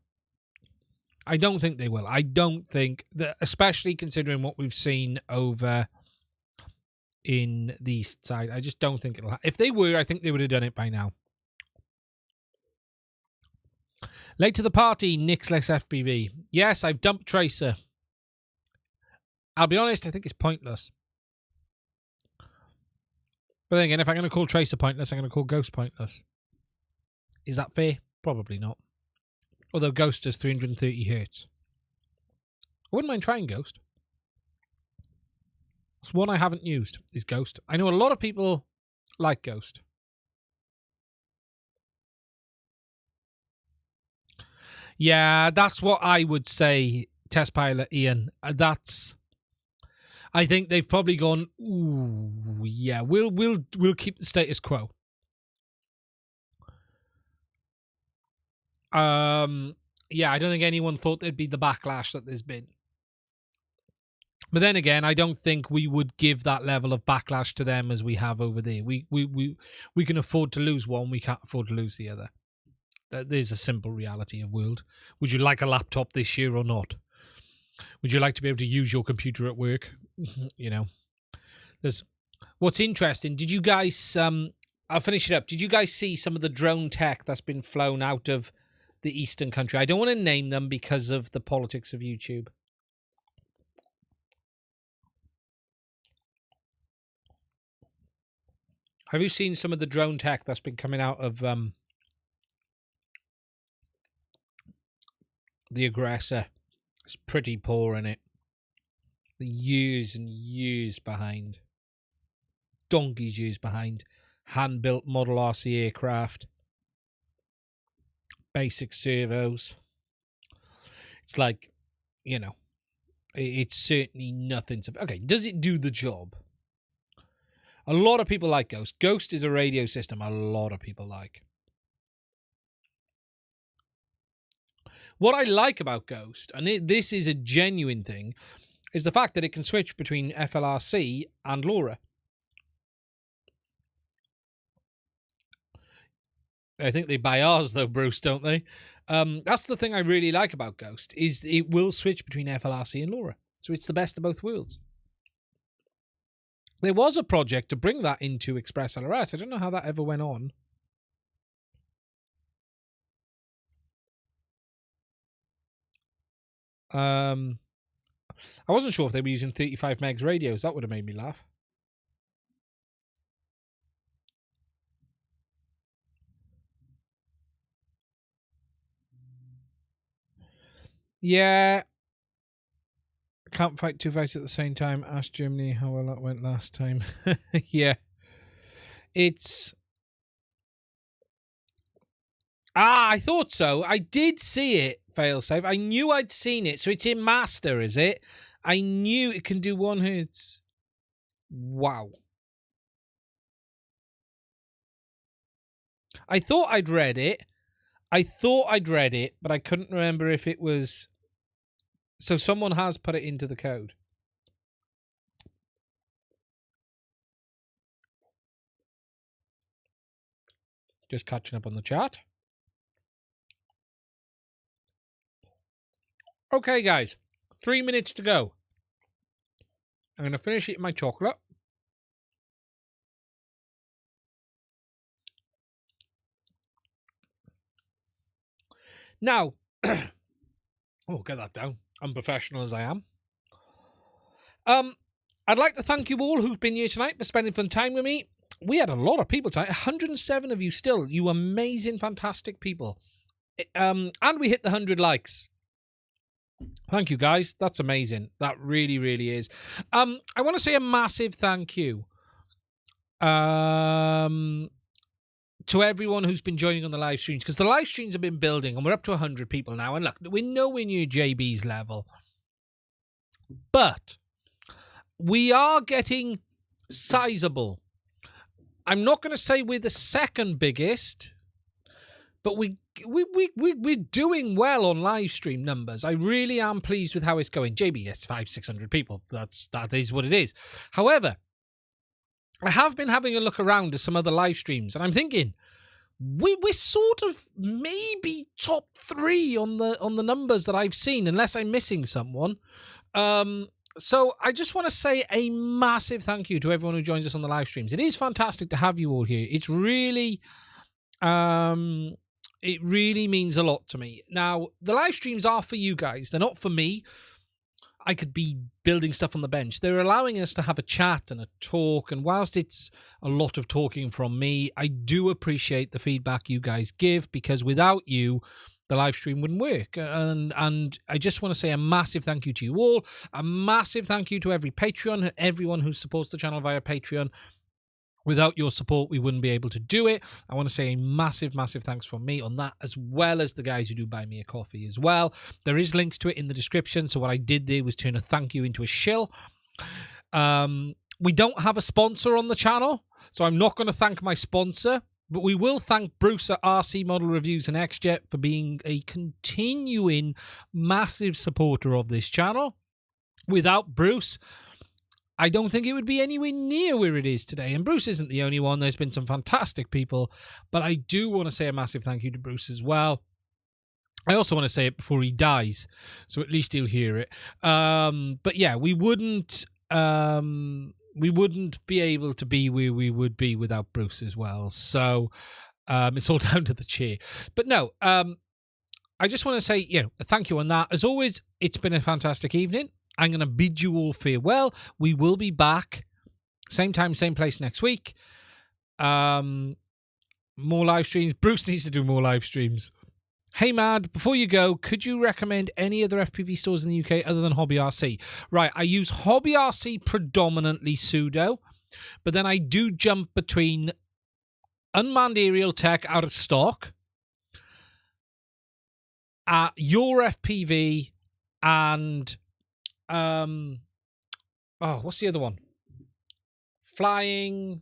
I don't think they will. I don't think that, especially considering what we've seen over in the east side. I just don't think it'll. If they were, I think they would have done it by now. Late to the party, Nixless FPV. Yes, I've dumped Tracer. I'll be honest, I think it's pointless. But then again, if I'm going to call Tracer pointless, I'm going to call Ghost pointless. Is that fair? Probably not. Although Ghost does 330 hertz. I wouldn't mind trying Ghost. It's one I haven't used, is Ghost. I know a lot of people like Ghost. Yeah, that's what I would say, Test Pilot Ian. I think they've probably gone, ooh, yeah, we'll keep the status quo. Yeah, I don't think anyone thought there'd be the backlash that there's been. But then again, I don't think we would give that level of backlash to them as we have over there. We can afford to lose one, we can't afford to lose the other. There's a simple reality of world. Would you like a laptop this year or not? Would you like to be able to use your computer at work? You know, there's what's interesting. Did you guys? I'll finish it up. Did you guys see some of the drone tech that's been flown out of the eastern country? I don't want to name them because of the politics of YouTube. Have you seen some of the drone tech that's been coming out of the Aggressor? It's pretty poor in it. The years and years behind. Donkey's years behind. Hand-built Model RC aircraft. Basic servos. It's like, you know, it's certainly nothing to... Okay, does it do the job? A lot of people like Ghost. Ghost is a radio system a lot of people like. What I like about Ghost, and this is a genuine thing, is the fact that it can switch between FLRC and LoRa. I think they buy ours, though, Bruce, don't they? That's the thing I really like about Ghost, is it will switch between FLRC and LoRa. So it's the best of both worlds. There was a project to bring that into Express LRS. I don't know how that ever went on. I wasn't sure if they were using 35 megs radios. That would have made me laugh. Yeah. Can't fight two fights at the same time. Ask Germany how well that went last time. Yeah. It's... I thought so. I did see it, failsafe. I knew I'd seen it. So it's in master, is it? I knew it can do 1 hertz. Wow. I thought I'd read it. But I couldn't remember if it was... So someone has put it into the code. Just catching up on the chat. Okay, guys. 3 minutes to go. I'm going to finish eating my chocolate. Now, oh, get that down. Unprofessional as I am. I'd like to thank you all who've been here tonight for spending fun time with me. We had a lot of people tonight. 107 of you still. You amazing, fantastic people. And we hit the 100 likes. Thank you, guys. That's amazing. That really, really is. I want to say a massive thank you to everyone who's been joining on the live streams, because the live streams have been building and we're up to 100 people now. And look, we're nowhere near JB's level, but we are getting sizable. I'm not going to say we're the second biggest, but we're doing well on live stream numbers. I really am pleased with how it's going. JB, it's 500-600 people. That is what it is. However, I have been having a look around at some other live streams, and I'm thinking we're sort of maybe top 3 on the numbers that I've seen, unless I'm missing someone. So I just want to say a massive thank you to everyone who joins us on the live streams. It is fantastic to have you all here. It's really, it really means a lot to me. Now, the live streams are for you guys. They're not for me. I could be building stuff on the bench. They're allowing us to have a chat and a talk. And whilst it's a lot of talking from me, I do appreciate the feedback you guys give, because without you, the live stream wouldn't work. And I just want to say a massive thank you to you all. A massive thank you to every Patreon, everyone who supports the channel via Patreon. Without your support, we wouldn't be able to do it. I want to say a massive, massive thanks from me on that, as well as the guys who do buy me a coffee as well. There is links to it in the description. So what I did there was turn a thank you into a shill. We don't have a sponsor on the channel, so I'm not going to thank my sponsor. But we will thank Bruce at RC Model Reviews and XJet for being a continuing massive supporter of this channel. Without Bruce, I don't think it would be anywhere near where it is today. And Bruce isn't the only one. There's been some fantastic people. But I do want to say a massive thank you to Bruce as well. I also want to say it before he dies, so at least he'll hear it. But yeah, we wouldn't be able to be where we would be without Bruce as well. So it's all down to the chair. But no, I just want to say, thank you on that. As always, it's been a fantastic evening. I'm going to bid you all farewell. We will be back same time, same place next week. More live streams. Bruce needs to do more live streams. Hey, Mad, before you go, could you recommend any other FPV stores in the UK other than Hobby RC? Right, I use Hobby RC predominantly pseudo, but then I do jump between Unmanned Aerial Tech out of stock, Your FPV, and what's the other one? Flying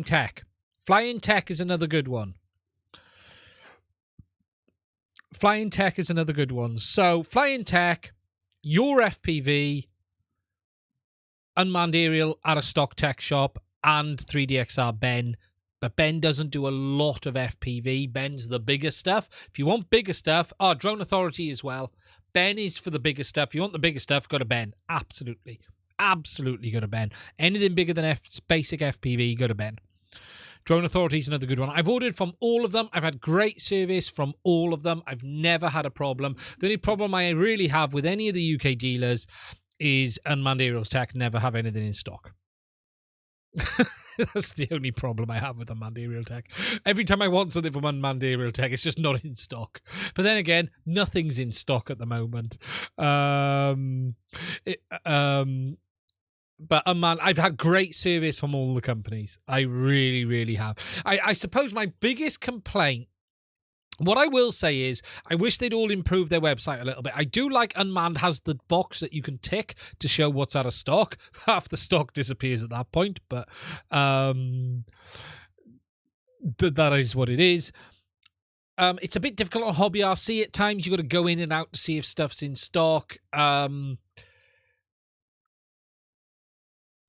Tech. Flying Tech is another good one. So Flying Tech, Your FPV, Unmanned Aerial at a stock tech shop, and 3DXR Ben. But Ben doesn't do a lot of FPV. Ben's the bigger stuff. If you want bigger stuff, Drone Authority as well. Ben is for the bigger stuff. If you want the bigger stuff, go to Ben. Absolutely go to Ben. Anything bigger than basic FPV, go to Ben. Drone Authority is another good one. I've ordered from all of them. I've had great service from all of them. I've never had a problem. The only problem I really have with any of the UK dealers is Unmanned Aerial Tech never have anything in stock. That's the only problem I have with Unmanned Aerial Tech. Every time I want something from Unmanned Aerial Tech, it's just not in stock. But then again, nothing's in stock at the moment. But Unmanned, I've had great service from all the companies. I really, really have. I suppose my biggest complaint, what I will say is, I wish they'd all improve their website a little bit. I do like Unmanned has the box that you can tick to show what's out of stock. Half the stock disappears at that point, but that is what it is. It's a bit difficult on Hobby RC at times. You've got to go in and out to see if stuff's in stock.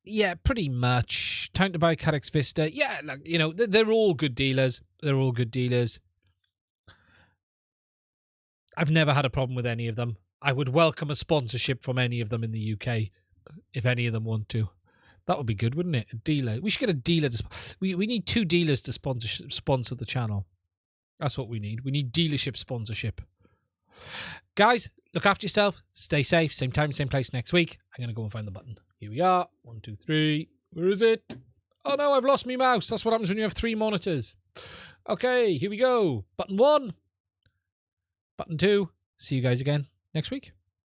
Yeah, pretty much. Time to buy Cadex Vista. Yeah, they're all good dealers. I've never had a problem with any of them. I would welcome a sponsorship from any of them in the UK, if any of them want to. That would be good, wouldn't it? A dealer. We should get a dealer. We need 2 dealers to sponsor the channel. That's what we need. We need dealership sponsorship. Guys, look after yourself. Stay safe. Same time, same place next week. I'm going to go and find the button. Here we are. 1, 2, 3. Where is it? Oh, no, I've lost my mouse. That's what happens when you have 3 monitors. Okay, here we go. Button 1. Button 2. See you guys again next week.